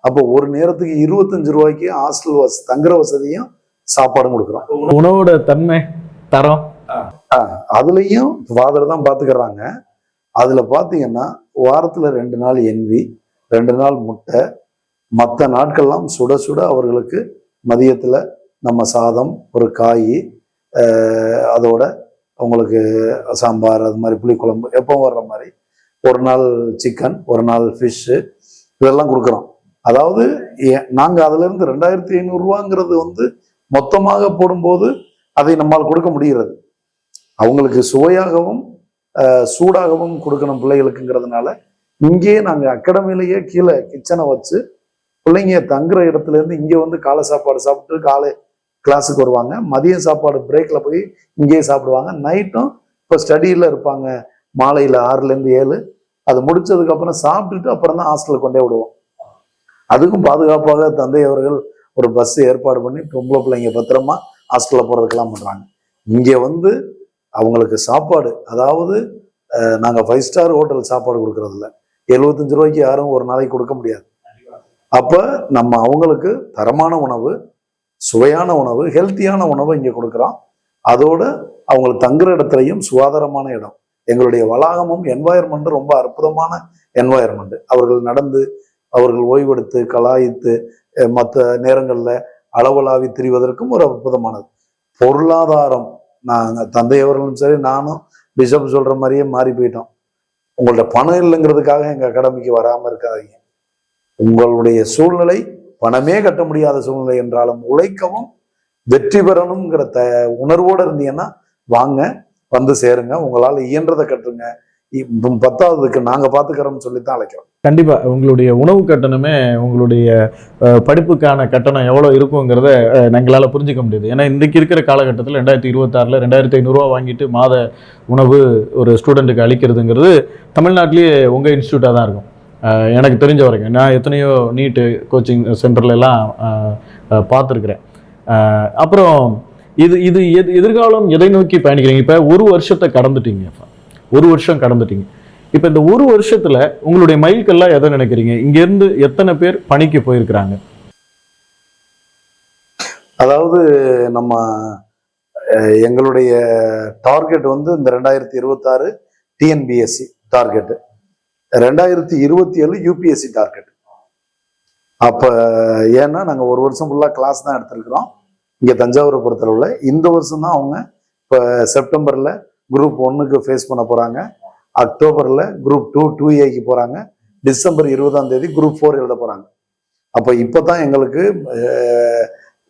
அப்போ ஒரு நேரத்துக்கு 25 ரூபாய்க்கு ஹாஸ்டல் தங்குற வசதியும் சாப்பாடும் கொடுக்குறோம். உணவோட தன்மை தரம் அதுலேயும் ஃபாதர் தான் பார்த்துக்கிறாங்க. அதில் பார்த்தீங்கன்னா வாரத்தில் 2 நாள் NV, 2 நாள் முட்டை, மற்ற நாட்கள்லாம் சுட சுட அவர்களுக்கு மதியத்தில் நம்ம சாதம், ஒரு காய், அதோட அவங்களுக்கு சாம்பார், அது மாதிரி புளிக்குழம்பு எப்பவும் வர்ற மாதிரி, ஒரு நாள் சிக்கன், ஒரு நாள் ஃபிஷ்ஷு, இதெல்லாம் கொடுக்குறோம். அதாவது நாங்கள் அதுலேருந்து 2500 ரூபாங்கிறது வந்து மொத்தமாக போடும்போது அதை நம்மால் கொடுக்க முடிகிறது. அவங்களுக்கு சுவையாகவும் சூடாகவும் கொடுக்கணும் பிள்ளைகளுக்குங்கிறதுனால இங்கேயே நாங்கள் அகாடமிலேயே கீழே கிச்சனை வச்சு பிள்ளைங்க தங்குற இடத்துல இருந்து இங்கே வந்து காலை சாப்பாடு சாப்பிட்டு காலை கிளாஸுக்கு வருவாங்க, மதிய சாப்பாடு பிரேக்கில் போய் இங்கேயே சாப்பிடுவாங்க. நைட்டும் இப்போ ஸ்டடியில் இருப்பாங்க, மாலையில் 6லேருந்து 7, அது முடிச்சதுக்கப்புறம் சாப்பிட்டுட்டு அப்புறம் தான் ஹாஸ்டலுக்கு கொண்டே விடுவோம். அதுக்கும் பாதுகாப்பாக தந்தை அவர்கள் ஒரு பஸ் ஏற்பாடு பண்ணி பொம்பளை பிள்ளைங்க பத்திரமா ஹாஸ்டலில் போகிறதுக்கெல்லாம் பண்ணுறாங்க. இங்கே வந்து அவங்களுக்கு சாப்பாடு, அதாவது நாங்கள் 5 ஸ்டார் ஹோட்டல் சாப்பாடு கொடுக்கறதில்ல. 75 ரூபாய்க்கு யாரும் ஒரு நாளைக்கு கொடுக்க முடியாது. அப்போ நம்ம அவங்களுக்கு தரமான உணவு, சுவையான உணவு, ஹெல்த்தியான உணவை இங்கே கொடுக்குறோம். அதோட அவங்களுக்கு தங்குற இடத்துலையும் சுகாதாரமான இடம். எங்களுடைய வளாகமும் என்வாயர்மெண்ட்டும் ரொம்ப அற்புதமான என்வாயர்மெண்ட். அவர்கள் நடந்து, அவர்கள் ஓய்வெடுத்து, கலாய்த்து, மற்ற நேரங்களில் அளவலாவி திரிவதற்கும் ஒரு அற்புதமானது. பொருளாதாரம், நாங்கள் தந்தையவர்களும் சரி, நானும் பிஷப் சொல்ற மாதிரியே மாறி போயிட்டோம். உங்கள்ட்ட பணம் இல்லைங்கிறதுக்காக எங்க அகாடமிக்கு வராமல் இருக்காதீங்க. உங்களுடைய சூழ்நிலை பணமே கட்ட முடியாத சூழ்நிலை என்றாலும் உழைக்கவும் வெற்றி பெறணுங்கிற உணர்வோடு இருந்தீங்கன்னா வாங்க, வந்து சேருங்க. உங்களால் இயன்றதை கட்டுங்க. 10ஆவதுக்கு நாங்க பாத்துக்கிறோம்னு சொல்லித்தான் அழைக்கிறோம். கண்டிப்பா உங்களுடைய உணவு கட்டணமே உங்களுடைய படிப்புக்கான கட்டணம் எவ்வளவு இருக்குங்கிறத எங்களால புரிஞ்சுக்க முடியுது. ஏன்னா இன்றைக்கு இருக்கிற காலகட்டத்தில் 2026ல் 2500 ரூபா வாங்கிட்டு மாத உணவு ஒரு ஸ்டூடெண்ட்டுக்கு அளிக்கிறதுங்கிறது தமிழ்நாட்டிலேயே உங்க இன்ஸ்டியூட்டாக தான் இருக்கும். எனக்கு தெரிஞ்ச வரைக்கும் நான் எத்தனையோ நீட்டு கோச்சிங் சென்டர்லாம் பார்த்துருக்குறேன். அப்புறம் இது எதிர்காலம் எதை நோக்கி பயணிக்கிறீங்க? இப்போ ஒரு வருஷத்தை கடந்துட்டீங்க, ஒரு வருஷம் கடந்துட்டீங்க. இப்போ இந்த ஒரு வருஷத்துல உங்களுடைய மைல்கல்லாம் எதை நினைக்கிறீங்க? இங்கேருந்து எத்தனை பேர் பணிக்கு போயிருக்கிறாங்க? அதாவது நம்ம எங்களுடைய டார்கெட் வந்து இந்த 2026 டிஎன்பிஎஸ்சி டார்கெட்டு, 2027 யூபிஎஸ்சி டார்கெட். அப்போ ஏன்னா நாங்கள் ஒரு வருஷம் ஃபுல்லாக கிளாஸ் தான் எடுத்திருக்கிறோம் இங்கே தஞ்சாவூரை பொறுத்தளவில். இந்த வருஷம் தான் அவங்க இப்போ செப்டம்பரில் குரூப் 1க்கு ஃபேஸ் பண்ண போகிறாங்க, அக்டோபரில் குரூப் 2 போகிறாங்க, டிசம்பர் 20ஆம் தேதி குரூப் 4 எழுத போகிறாங்க. அப்போ இப்போ தான் எங்களுக்கு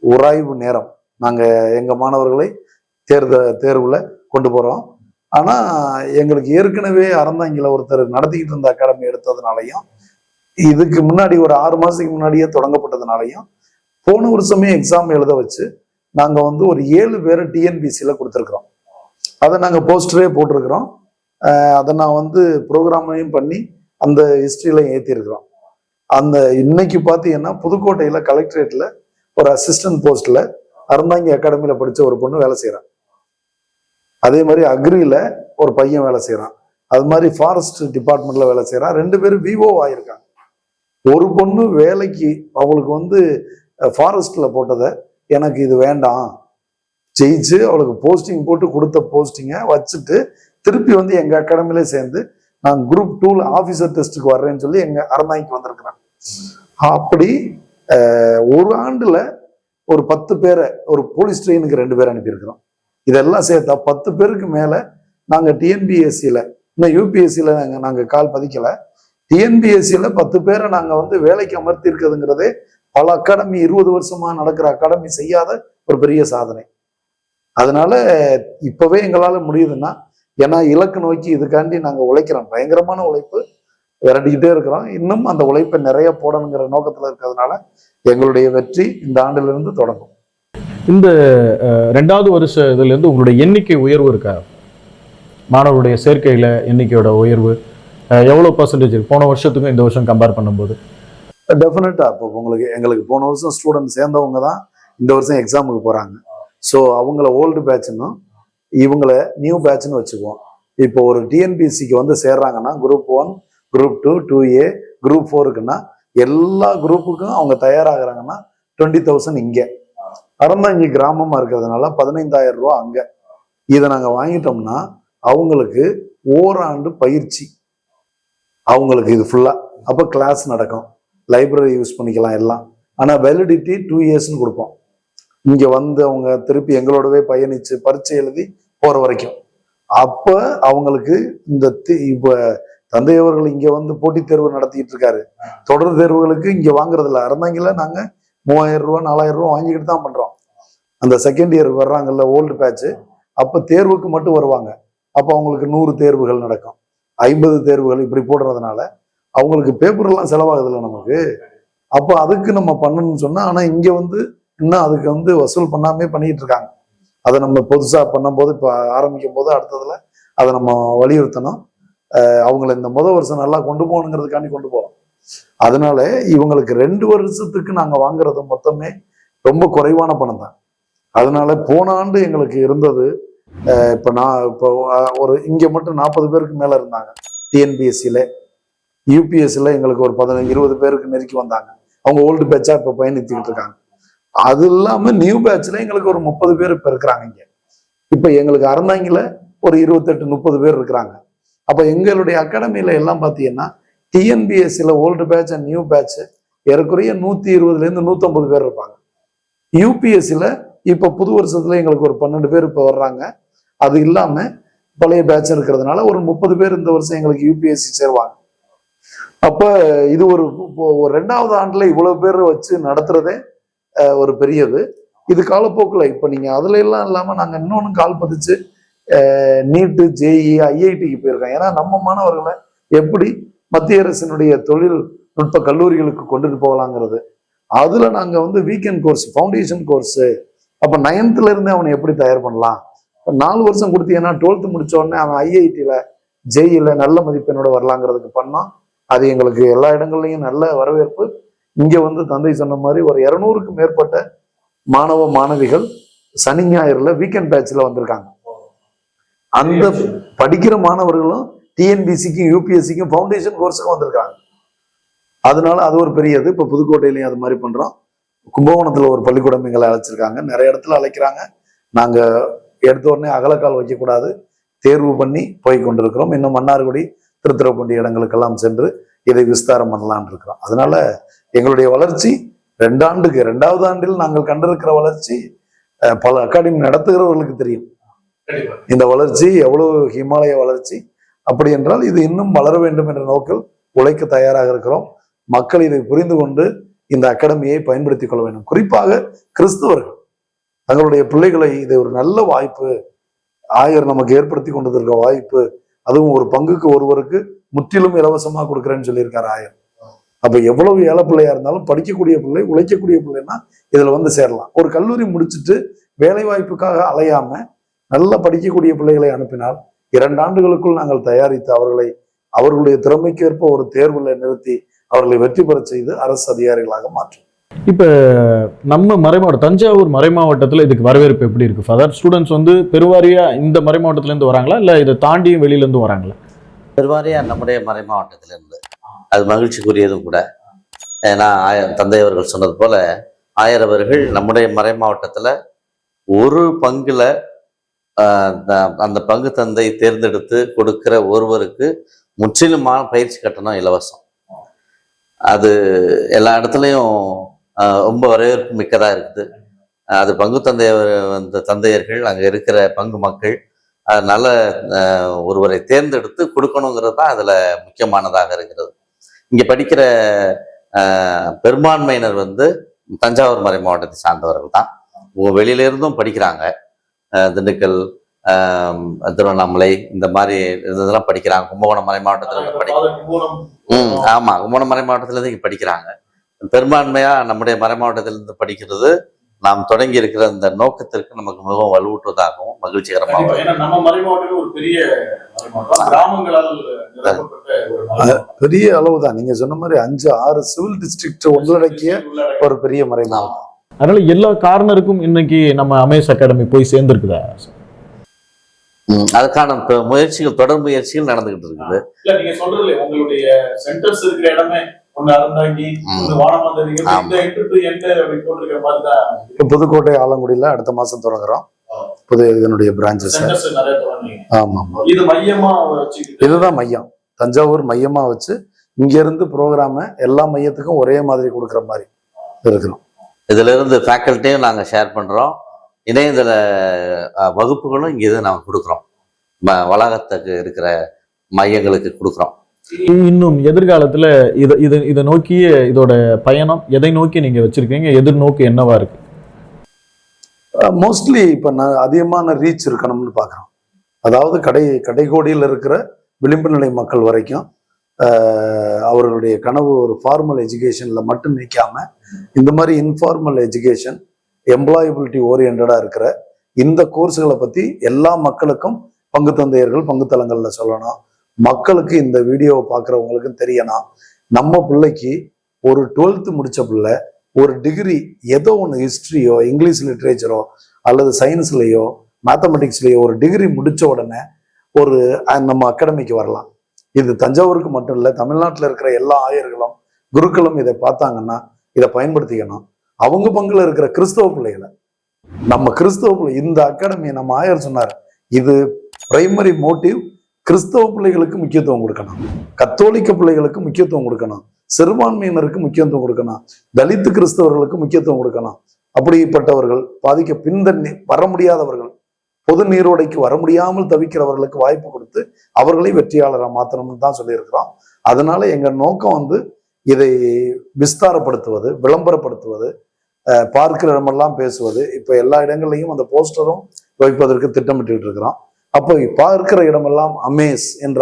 உராய்வு நேரம். நாங்கள் எங்கள் மாணவர்களை தேர்வில் கொண்டு போகிறோம். ஆனால் எங்களுக்கு ஏற்கனவே அறந்தாங்கில ஒருத்தர் நடத்திக்கிட்டு இருந்த அகாடமி எடுத்ததுனாலையும், இதுக்கு முன்னாடி ஒரு 6 மாதத்துக்கு முன்னாடியே தொடங்கப்பட்டதுனாலையும், போன வருஷமே எக்ஸாம் எழுத வச்சு நாங்கள் வந்து ஒரு 7 பேரை டிஎன்பிசியில் கொடுத்துருக்குறோம். அதை நாங்கள் போஸ்டரே போட்டிருக்கிறோம். அதை நான் வந்து ப்ரோக்ராமையும் பண்ணி அந்த ஹிஸ்ட்ரியிலையும் ஏற்றிருக்கிறோம். அந்த இன்னைக்கு பார்த்தீங்கன்னா புதுக்கோட்டையில் கலெக்டரேட்டில் ஒரு அசிஸ்டன்ட் போஸ்ட்டில் அறந்தாங்கி அகாடமியில் படித்த ஒரு பொண்ணு வேலை செய்கிறான். அதே மாதிரி அக்ரியில் ஒரு பையன் வேலை செய்கிறான். அது மாதிரி ஃபாரஸ்ட் டிபார்ட்மெண்ட்ல வேலை செய்கிறான். 2 பேரும் விவோ ஆயிருக்காங்க. ஒரு பொண்ணு வேலைக்கு அவளுக்கு வந்து ஃபாரஸ்ட்ல போட்டதை எனக்கு இது வேண்டாம் ஜெயிச்சு அவளுக்கு போஸ்டிங் போட்டு கொடுத்த போஸ்டிங்கை வச்சுட்டு திருப்பி வந்து எங்க அகாடமிலே சேர்ந்து நான் குரூப் 2 ஆஃபீஸர் டெஸ்ட்டுக்கு வர்றேன்னு சொல்லி எங்க அறந்தாய்க்கு வந்திருக்கிறேன். அப்படி ஒரு ஆண்டுல ஒரு 10 பேரை, ஒரு போலீஸ் ட்ரெயினுக்கு 2 பேர் அனுப்பியிருக்கிறோம். இதெல்லாம் சேர்த்தா 10 பேருக்கு மேல நாங்க டிஎன்பிஎஸ்சியில, இன்னும் யூபிஎஸ்சியில நாங்க கால் பதிக்கல, டிஎன்பிஎஸ்சியில 10 பேரை நாங்க வந்து வேலைக்கு அமர்த்தி இருக்கிறதுங்கிறதே பல அகாடமி 20 வருஷமா நடக்கிற அகாடமி செய்யாத ஒரு பெரிய சாதனை. அதனால இப்பவே எங்களால முடியுதுன்னா, ஏன்னா இலக்கு நோக்கி இதுக்காண்டி நாங்க உழைக்கிறோம். பயங்கரமான உழைப்பு விரட்டிக்கிட்டே இருக்கிறோம். இன்னும் அந்த உழைப்பை நிறைய போடணுங்கிற நோக்கத்துல இருக்கிறதுனால எங்களுடைய வெற்றி இந்த ஆண்டிலிருந்து தொடங்கும். இந்த 2வது வருஷ இதுல இருந்து உங்களுடைய எண்ணிக்கை உயர்வு இருக்கா? மாணவருடைய சேர்க்கையில எண்ணிக்கையோட உயர்வு எவ்வளவு பர்சன்டேஜ் இருக்கு போன வருஷத்துக்கும் இந்த வருஷம் கம்பேர் பண்ணும்போது? டெஃபினட்டா. இப்போ எங்களுக்கு போன வருஷம் ஸ்டூடெண்ட் சேர்ந்தவங்க தான் இந்த வருஷம் எக்ஸாமுக்கு போறாங்க. ஸோ அவங்கள ஓல்டு பேட்ச்னும் இவங்கள நியூ பேட்ச்னு வச்சுக்குவோம். இப்போ ஒரு டிஎன்பிசிக்கு வந்து சேர்றாங்கன்னா குரூப் 1, குரூப் 2, 2A, குரூப் 4க்குன்னா எல்லா குரூப்புக்கும் அவங்க தயாராகிறாங்கன்னா 20,000 இங்கே. அறந்தாங்கி கிராமமா இருக்கிறதுனால 15,000 ரூபா அங்க. இதை நாங்க வாங்கிட்டோம்னா அவங்களுக்கு ஓராண்டு பயிற்சி, அவங்களுக்கு இது ஃபுல்லா. அப்போ கிளாஸ் நடக்கும், லைப்ரரி யூஸ் பண்ணிக்கலாம் எல்லாம். ஆனால் வேலிடிட்டி 2 இயர்ஸ்ன்னு கொடுப்போம். இங்கே வந்து அவங்க திருப்பி எங்களோடவே பயணித்து பரீட்சை எழுதி போகிற வரைக்கும். அப்போ அவங்களுக்கு இந்த இப்போ தந்தை அவர்கள் இங்கே வந்து போட்டித் தேர்வு நடத்திட்டு இருக்காரு. தொடர் தேர்வுகளுக்கு இங்கே வாங்குறதில்ல. அறந்தாங்கில நாங்கள் 3000 ரூபா 4000 ரூபா வாங்கிக்கிட்டு தான் பண்ணுறோம். அந்த செகண்ட் இயர் வர்றாங்கல்ல ஓல்டு பேட்ச், அப்போ தேர்வுக்கு மட்டும் வருவாங்க. அப்போ அவங்களுக்கு 100 தேர்வுகள் நடக்கும், 50 தேர்வுகள் இப்படி போடுறதுனால அவங்களுக்கு பேப்பர்லாம் செலவாகுதுல்ல நமக்கு. அப்போ அதுக்கு நம்ம பண்ணணும்னு சொன்னா, ஆனா இங்க வந்து இன்னும் அதுக்கு வந்து வசூல் பண்ணாமே பண்ணிட்டு இருக்காங்க. அதை நம்ம புதுசா பண்ணும்போது இப்போ ஆரம்பிக்கும் போது அடுத்ததுல அதை நம்ம வலியுறுத்தணும். அவங்கள இந்த வருஷம் நல்லா கொண்டு போகணுங்கிறதுக்காண்டி கொண்டு போறோம். அதனால இவங்களுக்கு 2 வருஷத்துக்கு நாங்க வாங்குறது மொத்தமே ரொம்ப குறைவான பணம் தான். அதனால போன ஆண்டு எங்களுக்கு இருந்தது இப்போ ஒரு இங்க மட்டும் 40 பேருக்கு மேல இருந்தாங்க. டிஎன்பிஎஸ்சியில யூபிஎஸ்சியில் எங்களுக்கு ஒரு 15-20 பேருக்கு நெருக்கி வந்தாங்க. அவங்க ஓல்டு பேட்சா இப்போ பயணித்துக்கிட்டு இருக்காங்க. அது இல்லாம நியூ பேட்ச்ல எங்களுக்கு ஒரு 30 பேர் இப்ப இருக்கிறாங்க. இங்க இப்ப எங்களுக்கு அறந்தாங்கில ஒரு 28-30 பேர் இருக்கிறாங்க. அப்ப எங்களுடைய அகாடமியில எல்லாம் பாத்தீங்கன்னா டிஎன்பிஎஸ்சியில old batch and new batch ஏறக்குறைய 120 - 150 பேர் இருப்பாங்க. யூபிஎஸ்சியில இப்ப புது வருஷத்துல எங்களுக்கு ஒரு 12 பேர் இப்ப வர்றாங்க. அது இல்லாம பழைய பேட்ச் இருக்கிறதுனால ஒரு 30 பேர் இந்த வருஷம் எங்களுக்கு யூபிஎஸ்சி சேருவாங்க. அப்ப இது ஒரு 2வது ஆண்டுல இவ்வளவு பேர் வச்சு நடத்துறதே ஒரு பெரியது. இது காலப்போக்கில் இப்ப நீங்க அதுல எல்லாம் இல்லாம நாங்க இன்னொன்னு கால் பதிச்சு நீட்டு, ஜேஇ, ஐஐடிக்கு போயிருக்கோம். ஏன்னா நம்ம மாணவர்களை எப்படி மத்திய அரசினுடைய தொழில்நுட்ப கல்லூரிகளுக்கு கொண்டுட்டு போகலாங்கிறது. அதுல நாங்க வந்து வீக்கெண்ட் கோர்ஸ், ஃபவுண்டேஷன் கோர்ஸ், அப்ப 9th இருந்தே அவனை எப்படி தயார் பண்ணலாம். 4 வருஷம் கொடுத்தீங்கன்னா 12th முடிச்ச உடனே அவன் ஐஐடியில ஜேஇல நல்ல மதிப்பெண்ணோட வரலாங்கிறதுக்கு பண்ணோம். அது எங்களுக்கு எல்லா இடங்கள்லையும் நல்ல வரவேற்பு. இங்க வந்து தந்தை சொன்ன மாதிரி ஒரு 200க்கும் மேற்பட்ட மாணவ மாணவிகள் சனி ஞாயிறுல வீக்கெண்ட் பேட்ச்ல வந்திருக்காங்க. அந்த படிக்கிற மாணவர்களும் டிஎன்பிசிக்கும் யூபிஎஸ்சிக்கும் ஃபவுண்டேஷன் கோர்ஸுக்கும் வந்திருக்காங்க. அதனால அது ஒரு பெரியது. இப்ப புதுக்கோட்டையிலையும் அது மாதிரி பண்றோம். கும்பகோணத்துல ஒரு பள்ளிக்கூடம் எங்களை அழைச்சிருக்காங்க. நிறைய இடத்துல அழைக்கிறாங்க. நாங்க எடுத்த உடனே அகலக்கால் வைக்கக்கூடாது, தேர்வு பண்ணி போய் கொண்டிருக்கிறோம். இன்னும் மன்னார்குடி, திருத்துறைப்பூண்டி இடங்களுக்கெல்லாம் சென்று இதை விஸ்தாரம் பண்ணலான் இருக்கிறோம். அதனால எங்களுடைய வளர்ச்சி 2வது ஆண்டில் நாங்கள் கண்டிருக்கிற வளர்ச்சி பல அகாடமி நடத்துகிறவர்களுக்கு தெரியும். இந்த வளர்ச்சி எவ்வளவு ஹிமாலய வளர்ச்சி. அப்படி என்றால் இது இன்னும் வளர வேண்டும் என்ற நோக்கில் உழைக்க தயாராக இருக்கிறோம். மக்கள் இதை புரிந்து கொண்டு இந்த அகாடமியை பயன்படுத்திக் கொள்ள வேண்டும். குறிப்பாக கிறிஸ்தவர்கள் தங்களுடைய பிள்ளைகளை, இது ஒரு நல்ல வாய்ப்பு, ஆயர் நமக்கு ஏற்படுத்தி கொண்டு இருக்க வாய்ப்பு, அதுவும் ஒரு பங்குக்கு ஒருவருக்கு முற்றிலும் இலவசமா கொடுக்குறேன்னு சொல்லியிருக்காரு ஆயர். அப்ப எவ்வளவு ஏழை பிள்ளையா இருந்தாலும் படிக்கக்கூடிய பிள்ளை, உழைக்கக்கூடிய பிள்ளைன்னா இதுல வந்து சேரலாம். ஒரு கல்லூரி முடிச்சுட்டு வேலை வாய்ப்புக்காக அலையாம நல்லா படிக்கக்கூடிய பிள்ளைகளை அனுப்பினால் 2 ஆண்டுகளுக்குள் நாங்கள் தயாரித்து அவர்களுடைய திறமைக்கு ஏற்ப ஒரு தேர்வுல நிறுத்தி அவர்களை வெற்றி பெற செய்து அரசு அதிகாரிகளாக மாற்றும். இப்ப நம்ம மறைமாவட்டம், தஞ்சாவூர் மறைமாவட்டத்துல இதுக்கு வரவேற்பு எப்படி இருக்கு ஃபாதர்? ஸ்டூடெண்ட்ஸ் வந்து பெருவாரியா இந்த மறைமாவட்டத்துல இருந்து வராங்களா, இல்ல இதை தாண்டியும் வெளியில இருந்து வராங்களா? பெருவாரியா நம்முடைய மறைமாவட்டத்திலிருந்து, அது மகிழ்ச்சிக்குரியதும் கூட. ஏன்னா தந்தை அவர்கள் சொன்னது போல ஆயர் அவர்கள் நம்முடைய மறைமாவட்டத்துல ஒரு பங்குல அந்த பங்கு தந்தை தேர்ந்தெடுத்து கொடுக்கிற ஒருவருக்கு முற்றிலுமான பயிற்சி கட்டணம் இலவசம். அது எல்லா இடத்துலையும் ரொம்ப வரவேற்பு மிக்கதா இருக்குது. அது பங்கு தந்தையர்கள் அங்க இருக்கிற பங்கு மக்கள் அதனால ஒருவரை தேர்ந்தெடுத்து கொடுக்கணுங்கிறது தான் அதுல முக்கியமானதாக இருக்கிறது. இங்க படிக்கிற பெரும்பான்மையினர் வந்து தஞ்சாவூர் மறை மாவட்டத்தை சார்ந்தவர்கள் தான். வெளியில இருந்தும் படிக்கிறாங்க. திண்டுக்கல், திருவண்ணாமலை இந்த மாதிரி இதெல்லாம் படிக்கிறாங்க. கும்பகோணம் மறை மாவட்டத்துல இருந்து ஆமா, கும்பகோணம் மறை மாவட்டத்துல இருந்து இங்க படிக்கிறாங்க. பெரும்பான்மையா நம்முடைய மறை மாவட்டத்திலிருந்து படிக்கிறது நாம் தொடங்கி இருக்கிற இந்த நோக்கத்திற்கு நமக்கு மிகவும் வலுவூட்டுவதாகவும் மகிழ்ச்சிகரமாகவும். பெரிய அளவுதான் நீங்க சொன்ன மாதிரி 5-6 சிவில் டிஸ்ட்ரிக்ட் உள்ளடக்கிய ஒரு பெரிய மறை மாவட்டம். அதனால எல்லா காரணருக்கும் இன்னைக்கு நம்ம அமேஸ் அகாடமி போய் சேர்ந்திருக்குதா? அதுக்கான முயற்சிகள், தொடர் முயற்சிகள் நடந்துகிட்டு இருக்குது. நீங்க சொல்றது உங்களுடைய சென்டர்ஸ் இருக்கிற இடமே புதுக்கோட்டை, ஆலங்குடியில அடுத்த மாசம் தொடங்குறோம். இதனுடைய பிரான்சஸ். ஆமா, இதுதான் மையம். தஞ்சாவூர் மையமா வச்சு இங்க இருந்து ப்ரோக்ராமை எல்லா மையத்துக்கும் ஒரே மாதிரி கொடுக்குற மாதிரி இருக்கிறோம். இதுல இருந்து ஃபேக்கல்ட்டியும் நாங்கள் ஷேர் பண்றோம், இணையதள வகுப்புகளும் இங்கே இது நாங்கள் கொடுக்குறோம், வளாகத்துக்கு இருக்கிற மையங்களுக்கு கொடுக்குறோம். இன்னும் எதிர்காலத்துல இதை நோக்கிய இதோட பயணம் எதை நோக்கி நீங்க வச்சிருக்கீங்க, எதிர்நோக்கு என்னவா இருக்கு? மோஸ்ட்லி இப்போ நான் அதிகமான ரீச் இருக்கணும்னு பார்க்குறோம். அதாவது கடைக்கோடியில் இருக்கிற விளிம்பு நிலை மக்கள் வரைக்கும் அவர்களுடைய கனவு ஒரு ஃபார்மல் எஜுகேஷனில் மட்டும் நிற்காம இந்த மாதிரி இன்ஃபார்மல் எஜுகேஷன், எம்ப்ளாயபிலிட்டி ஓரியன்டாக இருக்கிற இந்த கோர்ஸுகளை பற்றி எல்லா மக்களுக்கும் பங்கு தந்தையர்கள் பங்கு தளங்களில் சொல்லணும். மக்களுக்கு இந்த வீடியோவை பார்க்குறவங்களுக்கும் தெரியணும், நம்ம பிள்ளைக்கு ஒரு 12th முடித்த பிள்ளை ஒரு டிகிரி ஏதோ ஒன்று ஹிஸ்ட்ரியோ இங்கிலீஷ் லிட்ரேச்சரோ அல்லது சயின்ஸ்லேயோ மேத்தமெட்டிக்ஸ்லேயோ ஒரு டிகிரி முடித்த உடனே ஒரு நம்ம அகாடமிக்கு வரலாம். இது தஞ்சாவூருக்கு மட்டும் இல்லை, தமிழ்நாட்டில் இருக்கிற எல்லா ஆயர்களும் குருக்களும் இதை பார்த்தாங்கன்னா இதை பயன்படுத்திக்கணும். அவங்க பங்குல இருக்கிற கிறிஸ்தவ பிள்ளைகளை நம்ம கிறிஸ்தவ பிள்ளை இந்த அகாடமியை நம்ம ஆயர் சொன்னார், இது பிரைமரி மோட்டிவ் கிறிஸ்தவ பிள்ளைகளுக்கு முக்கியத்துவம் கொடுக்கணும், கத்தோலிக்க பிள்ளைகளுக்கு முக்கியத்துவம் கொடுக்கணும், சிறுபான்மையினருக்கு முக்கியத்துவம் கொடுக்கணும், தலித்து கிறிஸ்தவர்களுக்கு முக்கியத்துவம் கொடுக்கணும். அப்படிப்பட்டவர்கள் பாதிக்க பின்தண்ணி வர முடியாதவர்கள், பொது நீரோடைக்கு வர முடியாமல் தவிக்கிறவர்களுக்கு வாய்ப்பு கொடுத்து அவர்களை வெற்றியாளராக மாற்றணும்னு தான் சொல்லியிருக்கிறோம். அதனால எங்க நோக்கம் இதை விஸ்தாரப்படுத்துவது, விளம்பரப்படுத்துவது, பார்க்கிற இடமெல்லாம் பேசுவது. இப்ப எல்லா இடங்கள்லையும் அந்த போஸ்டரும் வைப்பதற்கு திட்டமிட்டு இருக்கிறோம். அப்போ பார்க்கிற இடமெல்லாம் அமேஸ் என்ற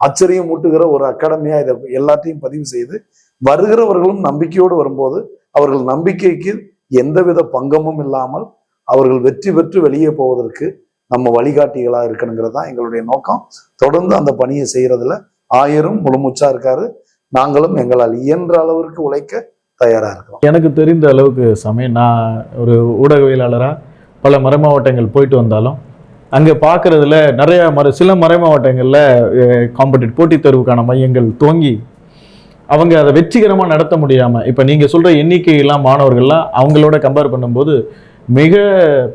ஆச்சரியம் ஊட்டுகிற ஒரு அகாடமியா இதை எல்லாத்தையும் பதிவு செய்து வருகிறவர்களும் நம்பிக்கையோடு வரும்போது அவர்கள் நம்பிக்கைக்கு எந்தவித பங்கமும் இல்லாமல் அவர்கள் வெற்றி பெற்று வெளியே போவதற்கு நம்ம வழிகாட்டிகளா இருக்கணுங்கிறது தான் எங்களுடைய நோக்கம். தொடர்ந்து அந்த பணியை செய்யறதுல ஆயரும் முழுமூச்சா இருக்காரு, நாங்களும் எங்களால் இயன்ற அளவிற்கு உழைக்க தயாரா இருக்கிறோம். எனக்கு தெரிந்த அளவுக்கு நான் ஒரு ஊடகவியலாளரா பல மறை மாவட்டங்கள் போயிட்டு வந்தாலும் அங்கே பார்க்கறதுல சில மறை மாவட்டங்களில் காம்படிட்டிவ் போட்டித் தேர்வுக்கான மையங்கள் துவங்கி அவங்க அதை வெற்றிகரமாக நடத்த முடியாமல், இப்போ நீங்கள் சொல்கிற எண்ணிக்கையெல்லாம் மாணவர்கள்லாம் அவங்களோட கம்பேர் பண்ணும்போது மிக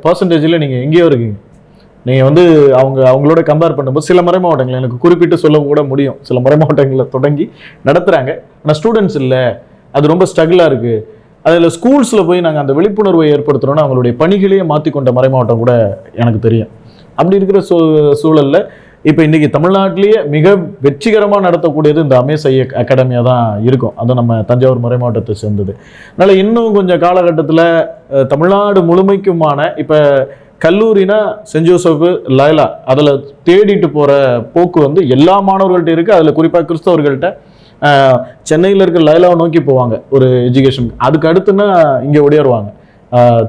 பர்சன்டேஜில் நீங்கள் எங்கேயோ இருக்கீங்க. நீங்கள் அவங்களோட கம்பேர் பண்ணும்போது சில மறை மாவட்டங்கள் எனக்கு குறிப்பிட்டு சொல்ல கூட முடியும், சில மறை மாவட்டங்களில் தொடங்கி நடத்துகிறாங்க, ஆனால் ஸ்டூடெண்ட்ஸ் இல்லை, அது ரொம்ப ஸ்ட்ரகிளாக இருக்குது. அதில் ஸ்கூல்ஸில் போய் நாங்கள் அந்த விழிப்புணர்வை ஏற்படுத்துகிறோன்னா அவங்களுடைய பணிகளையே மாற்றிக்கொண்ட மறை மாவட்டம் கூட எனக்கு தெரியும். அப்படி இருக்கிற சூழலில் இப்போ இன்றைக்கி தமிழ்நாட்டிலேயே மிக வெற்றிகரமாக நடத்தக்கூடியது இந்த அமேஸ் ஐஏ அகாடமியாக தான் இருக்கும். அதுவும் நம்ம தஞ்சாவூர் மறை மாவட்டத்தை சேர்ந்தது. அதனால் இன்னும் கொஞ்சம் காலகட்டத்தில் தமிழ்நாடு முழுமைக்குமான இப்போ கல்லூரினா சென்ட் ஜோசப், லைலா அதில் தேடிட்டு போகிற போக்கு எல்லா மாணவர்கள்ட்ட இருக்குது. அதில் குறிப்பாக கிறிஸ்தவர்கள்ட்ட சென்னையில் இருக்கிற லைலாவை நோக்கி போவாங்க ஒரு எஜுகேஷன், அதுக்கு அடுத்துன்னா இங்கே ஓடியாருவாங்க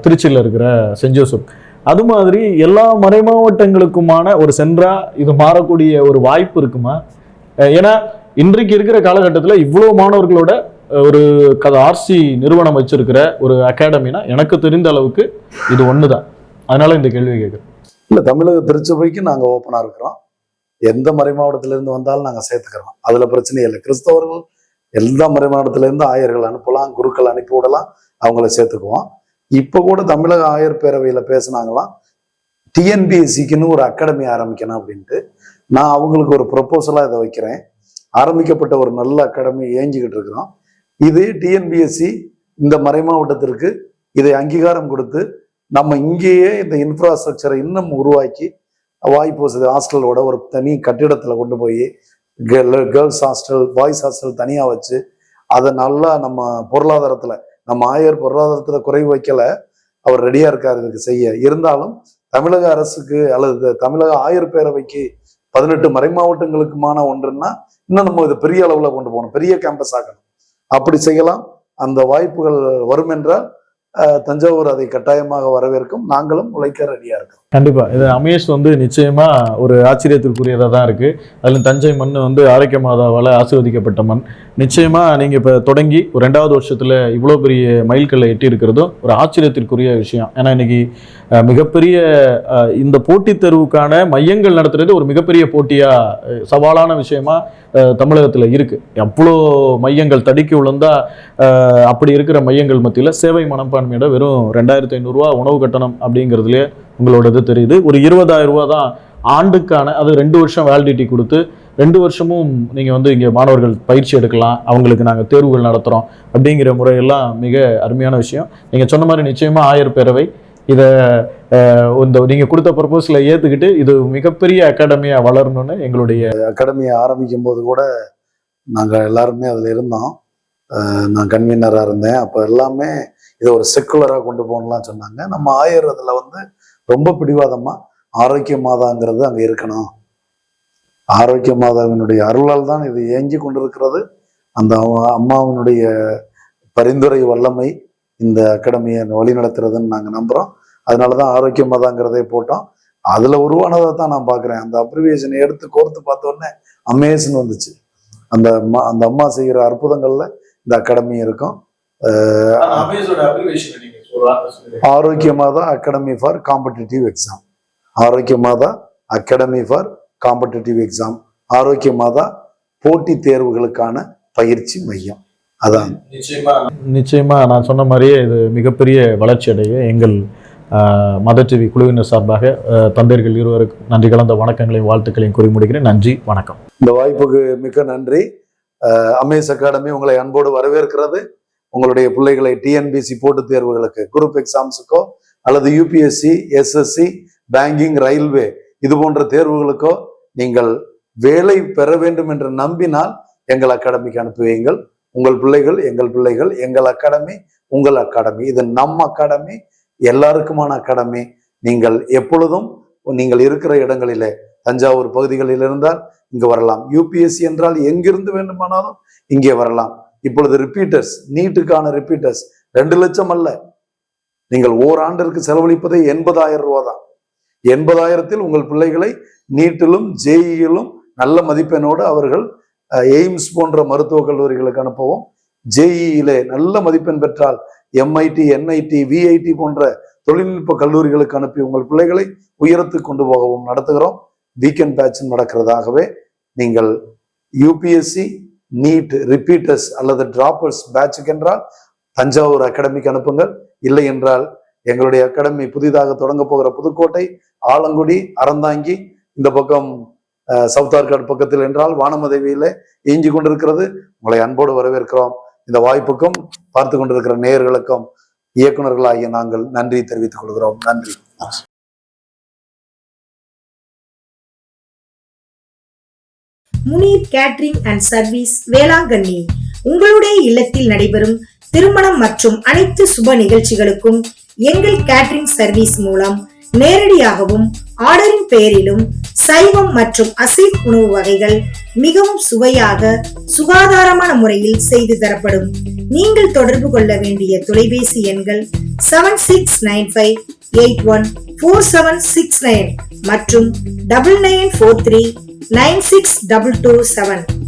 திருச்சியில் இருக்கிற சென்ட் ஜோசப். அது மாதிரி எல்லா மறை மாவட்டங்களுக்குமான ஒரு சென்றா இது மாறக்கூடிய ஒரு வாய்ப்பு இருக்குமா? ஏன்னா இன்றைக்கு இருக்கிற காலகட்டத்தில் இவ்வளோ மாணவர்களோட ஒரு ஆர்சி நிறுவனம் வச்சிருக்கிற ஒரு அகாடமினா எனக்கு தெரிந்த அளவுக்கு இது ஒன்று தான். அதனால இந்த கேள்வி கேட்குறேன். இல்லை, தமிழக திருச்சபைக்கு நாங்கள் ஓப்பனாக இருக்கிறோம். எந்த மறை மாவட்டத்திலேருந்து வந்தாலும் நாங்கள் சேர்த்துக்கிறோம், அதில் பிரச்சனையே இல்லை. கிறிஸ்தவர்கள் எல்லா மறை மாவட்டத்திலேருந்து ஆயர்கள் அனுப்பலாம், குருக்கள் அனுப்பி விடலாம், அவங்கள சேர்த்துக்குவோம். இப்போ கூட தமிழக ஆயர் பேரவையில் பேசினாங்களாம், டிஎன்பிஎஸ்சிக்குன்னு ஒரு அகாடமி ஆரம்பிக்கணும் அப்படின்ட்டு. நான் அவங்களுக்கு ஒரு ப்ரொப்போசலாக இதை வைக்கிறேன். ஆரம்பிக்கப்பட்ட ஒரு நல்ல அகாடமி ஏஞ்சிக்கிட்டு இருக்கிறோம். இது டிஎன்பிஎஸ்சி இந்த மறை மாவட்டத்திற்கு இதை அங்கீகாரம் கொடுத்து நம்ம இங்கேயே இந்த இன்ஃப்ராஸ்ட்ரக்சரை இன்னும் உருவாக்கி வாய்ப்பு வசதி ஹாஸ்டலோட ஒரு தனி கட்டிடத்தில் கொண்டு போய் கேர்ள்ஸ் ஹாஸ்டல், பாய்ஸ் ஹாஸ்டல் தனியாக வச்சு அதை நல்லா நம்ம பொருளாதாரத்தில் நம்ம ஆயர் பொருளாதாரத்தில் குறைவு வைக்கல, அவர் ரெடியா இருக்கார் இதுக்கு செய்ய. இருந்தாலும் தமிழக அரசுக்கு அல்லது தமிழக ஆயர் பேரவைக்கு 18 மறை மாவட்டங்களுக்குமான ஒன்றுன்னா இன்னும் நம்ம இதை பெரிய அளவில் கொண்டு போகணும், பெரிய கேம்பஸ் ஆக்கணும். அப்படி செய்யலாம். அந்த வாய்ப்புகள் வரும் என்றால் தஞ்சாவூர் அதை கட்டாயமாக வரவேற்கும், நாங்களும் உழைக்க ரெடியா இருக்கோம். கண்டிப்பா இது அமேஷ் நிச்சயமா ஒரு ஆச்சரியத்திற்குரியதா தான் இருக்கு. அதுல தஞ்சை மண் ஆரோக்கிய மாதாவால் ஆசீர்வதிக்கப்பட்ட மண். நிச்சயமா நீங்க இப்ப தொடங்கி ஒரு 2வது வருஷத்துல இவ்வளோ பெரிய மைல்கல்லை எட்டி இருக்கிறதும் ஒரு ஆச்சரியத்திற்குரிய விஷயம். ஏன்னா இன்னைக்கு மிகப்பெரிய இந்த போட்டித் தேர்வுக்கான மையங்கள் நடத்துறது ஒரு மிகப்பெரிய போட்டியா சவாலான விஷயமா தமிழகத்துல இருக்கு. எவ்வளோ மையங்கள் தடுக்கி விழுந்தா அப்படி இருக்கிற மையங்கள் மத்தியில் சேவை மனப்பான்மையோட வெறும் 2500 ரூபா உணவு கட்டணம் அப்படிங்கிறதுலே உங்களோடது தெரியுது. ஒரு 20,000 ரூபா தான் ஆண்டுக்கான, அது 2 வருஷம் வேலிடிட்டி கொடுத்து 2 வருஷமும் நீங்கள் வந்து இங்கே மாணவர்கள் பயிற்சி எடுக்கலாம், அவங்களுக்கு நாங்கள் தேர்வுகள் நடத்துகிறோம் அப்படிங்கிற முறையெல்லாம் மிக அருமையான விஷயம். நீங்கள் சொன்ன மாதிரி நிச்சயமாக ஆயர் பேரவை இதை இந்த நீங்கள் கொடுத்த ப்ரப்போஸில் ஏற்றுக்கிட்டு இது மிகப்பெரிய அகாடமியாக வளரணும்னு எங்களுடைய அகாடமியை ஆரம்பிக்கும் போது கூட நாங்கள் எல்லாருமே அதில் இருந்தோம். நான் கன்வீனராக இருந்தேன். அப்போ எல்லாமே இதை ஒரு செக்குலராக கொண்டு போகணும்லாம் சொன்னாங்க. நம்ம ஆயர் அதில் வந்து ரொம்ப பிடிவாதமாக ஆரோக்கிய மாதாங்கிறது அங்கே இருக்கணும், ஆரோக்கிய மாதாவினுடைய அருளால் தான் இது இயங்கி கொண்டிருக்கிறது, அந்த அம்மாவினுடைய பரிந்துரை வல்லமை இந்த அகாடமியை வழிநடத்துறதுன்னு நாங்கள் நம்புகிறோம். அதனால தான் ஆரோக்கிய மாதாங்கிறதே போட்டோம். அதில் உருவானதை தான் நான் பார்க்குறேன். அந்த அப்ரிவியேஷனை எடுத்து கோர்த்து பார்த்தோன்னே அமேஸ்ன்னு வந்துச்சு. அந்த அம்மா செய்கிற அற்புதங்கள்ல இந்த அகாடமி இருக்கும். ஆரோக்கிய மாதா academy for competitive exam, Aarogya Mata academy for competitive exam, ஆரோக்கிய மாதா போட்டி தேர்வுகளுக்கான பயிற்சி மையம். அதான் நிச்சயமா நான் சொன்ன மாதிரியே இது மிகப்பெரிய வளர்ச்சி அடைய எங்கள் மதர் டிவி குழுவினர் சார்பாக தந்தையர்கள் இருவருக்கும் நன்றி கலந்த வணக்கங்களையும் வாழ்த்துக்களையும் கூறி முடிக்கிறேன். நன்றி, வணக்கம். இந்த வாய்ப்புக்கு மிக்க நன்றி. அமேஸ் அகாடமி உங்களை அன்போடு வரவேற்கிறது. உங்களுடைய பிள்ளைகளை டிஎன்பிசி போட்டித் தேர்வுகளுக்கு, குரூப் எக்ஸாம்ஸுக்கோ அல்லது யூபிஎஸ்சி, எஸ்எஸ்சி, பேங்கிங், ரயில்வே இது போன்ற தேர்வுகளுக்கோ நீங்கள் வேலை பெற வேண்டும் என்று நம்பினால் எங்கள் அகாடமிக்கு அனுப்பி வையுங்கள். உங்கள் பிள்ளைகள் எங்கள் பிள்ளைகள், எங்கள் அகாடமி உங்கள் அகாடமி. இது நம் அகாடமி, எல்லாருக்குமான அகாடமி. நீங்கள் எப்பொழுதும் நீங்கள் இருக்கிற இடங்களிலே, தஞ்சாவூர் பகுதிகளில் இருந்தால் இங்கு வரலாம். யூபிஎஸ்சி என்றால் எங்கிருந்து வேண்டுமானாலும் இங்கே வரலாம். இப்பொழுது ரிப்பீட்டர்ஸ், நீட்டுக்கான ரிப்பீட்டர்ஸ் 2 லட்சம் அல்ல, நீங்கள் ஓராண்டிற்கு செலவழிப்பதே 80,000 ரூபா தான். 80,000-ல் உங்கள் பிள்ளைகளை நீட்டிலும் ஜேஇயிலும் நல்ல மதிப்பெண்ணோடு அவர்கள் எய்ம்ஸ் போன்ற மருத்துவக் கல்லூரிகளுக்கு அனுப்பவும், ஜேஇயிலே நல்ல மதிப்பெண் பெற்றால் எம்ஐடி, என்ஐடி, விஐடி போன்ற தொழில்நுட்ப கல்லூரிகளுக்கு அனுப்பி உங்கள் பிள்ளைகளை உயரத்துக்கு கொண்டு போகவும் நடத்துகிறோம். வீக்கெண்ட் பேட்ச் நடக்கிறதாகவே நீங்கள் யூபிஎஸ்சி, நீட் ரிப்பீட்டர்ஸ் அல்லது டிராப்பர்ஸ் பேட்சுக்கு என்றால் தஞ்சாவூர் அகாடமிக்கு அனுப்புங்கள். இல்லை என்றால் எங்களுடைய அகாடமி புதிதாக தொடங்க போகிற புதுக்கோட்டை, ஆலங்குடி, அறந்தாங்கி, இந்த பக்கம் சவுத் ஆர்காடு பக்கத்தில் என்றால் வானமதேவியில இயங்கி கொண்டிருக்கிறது. உங்களை அன்போடு வரவேற்கிறோம். இந்த வாய்ப்புக்கும் பார்த்து கொண்டிருக்கிற நேயர்களுக்கும் இயக்குநர்களாகிய நாங்கள் நன்றி தெரிவித்துக் கொள்கிறோம். நன்றி. Munir catering and service, Velankanni. உங்களுடைய இல்லத்தில் நடைபெறும் திருமணம் மற்றும் அனைத்து சுப நிகழ்ச்சிகளுக்கும் எங்கள் கேட்டரிங் சர்வீஸ் மூலம் நேரடியாகவும் ஆர்டரின் பெயரிலும் சைவம் மற்றும் அசைவ உணவு வகைகள் மிகவும் சுவையாக சுகாதாரமான முறையில் செய்து தரப்படும். நீங்கள் தொடர்பு கொள்ள வேண்டிய தொலைபேசி எண்கள் 7695814769 மற்றும் 9943962227.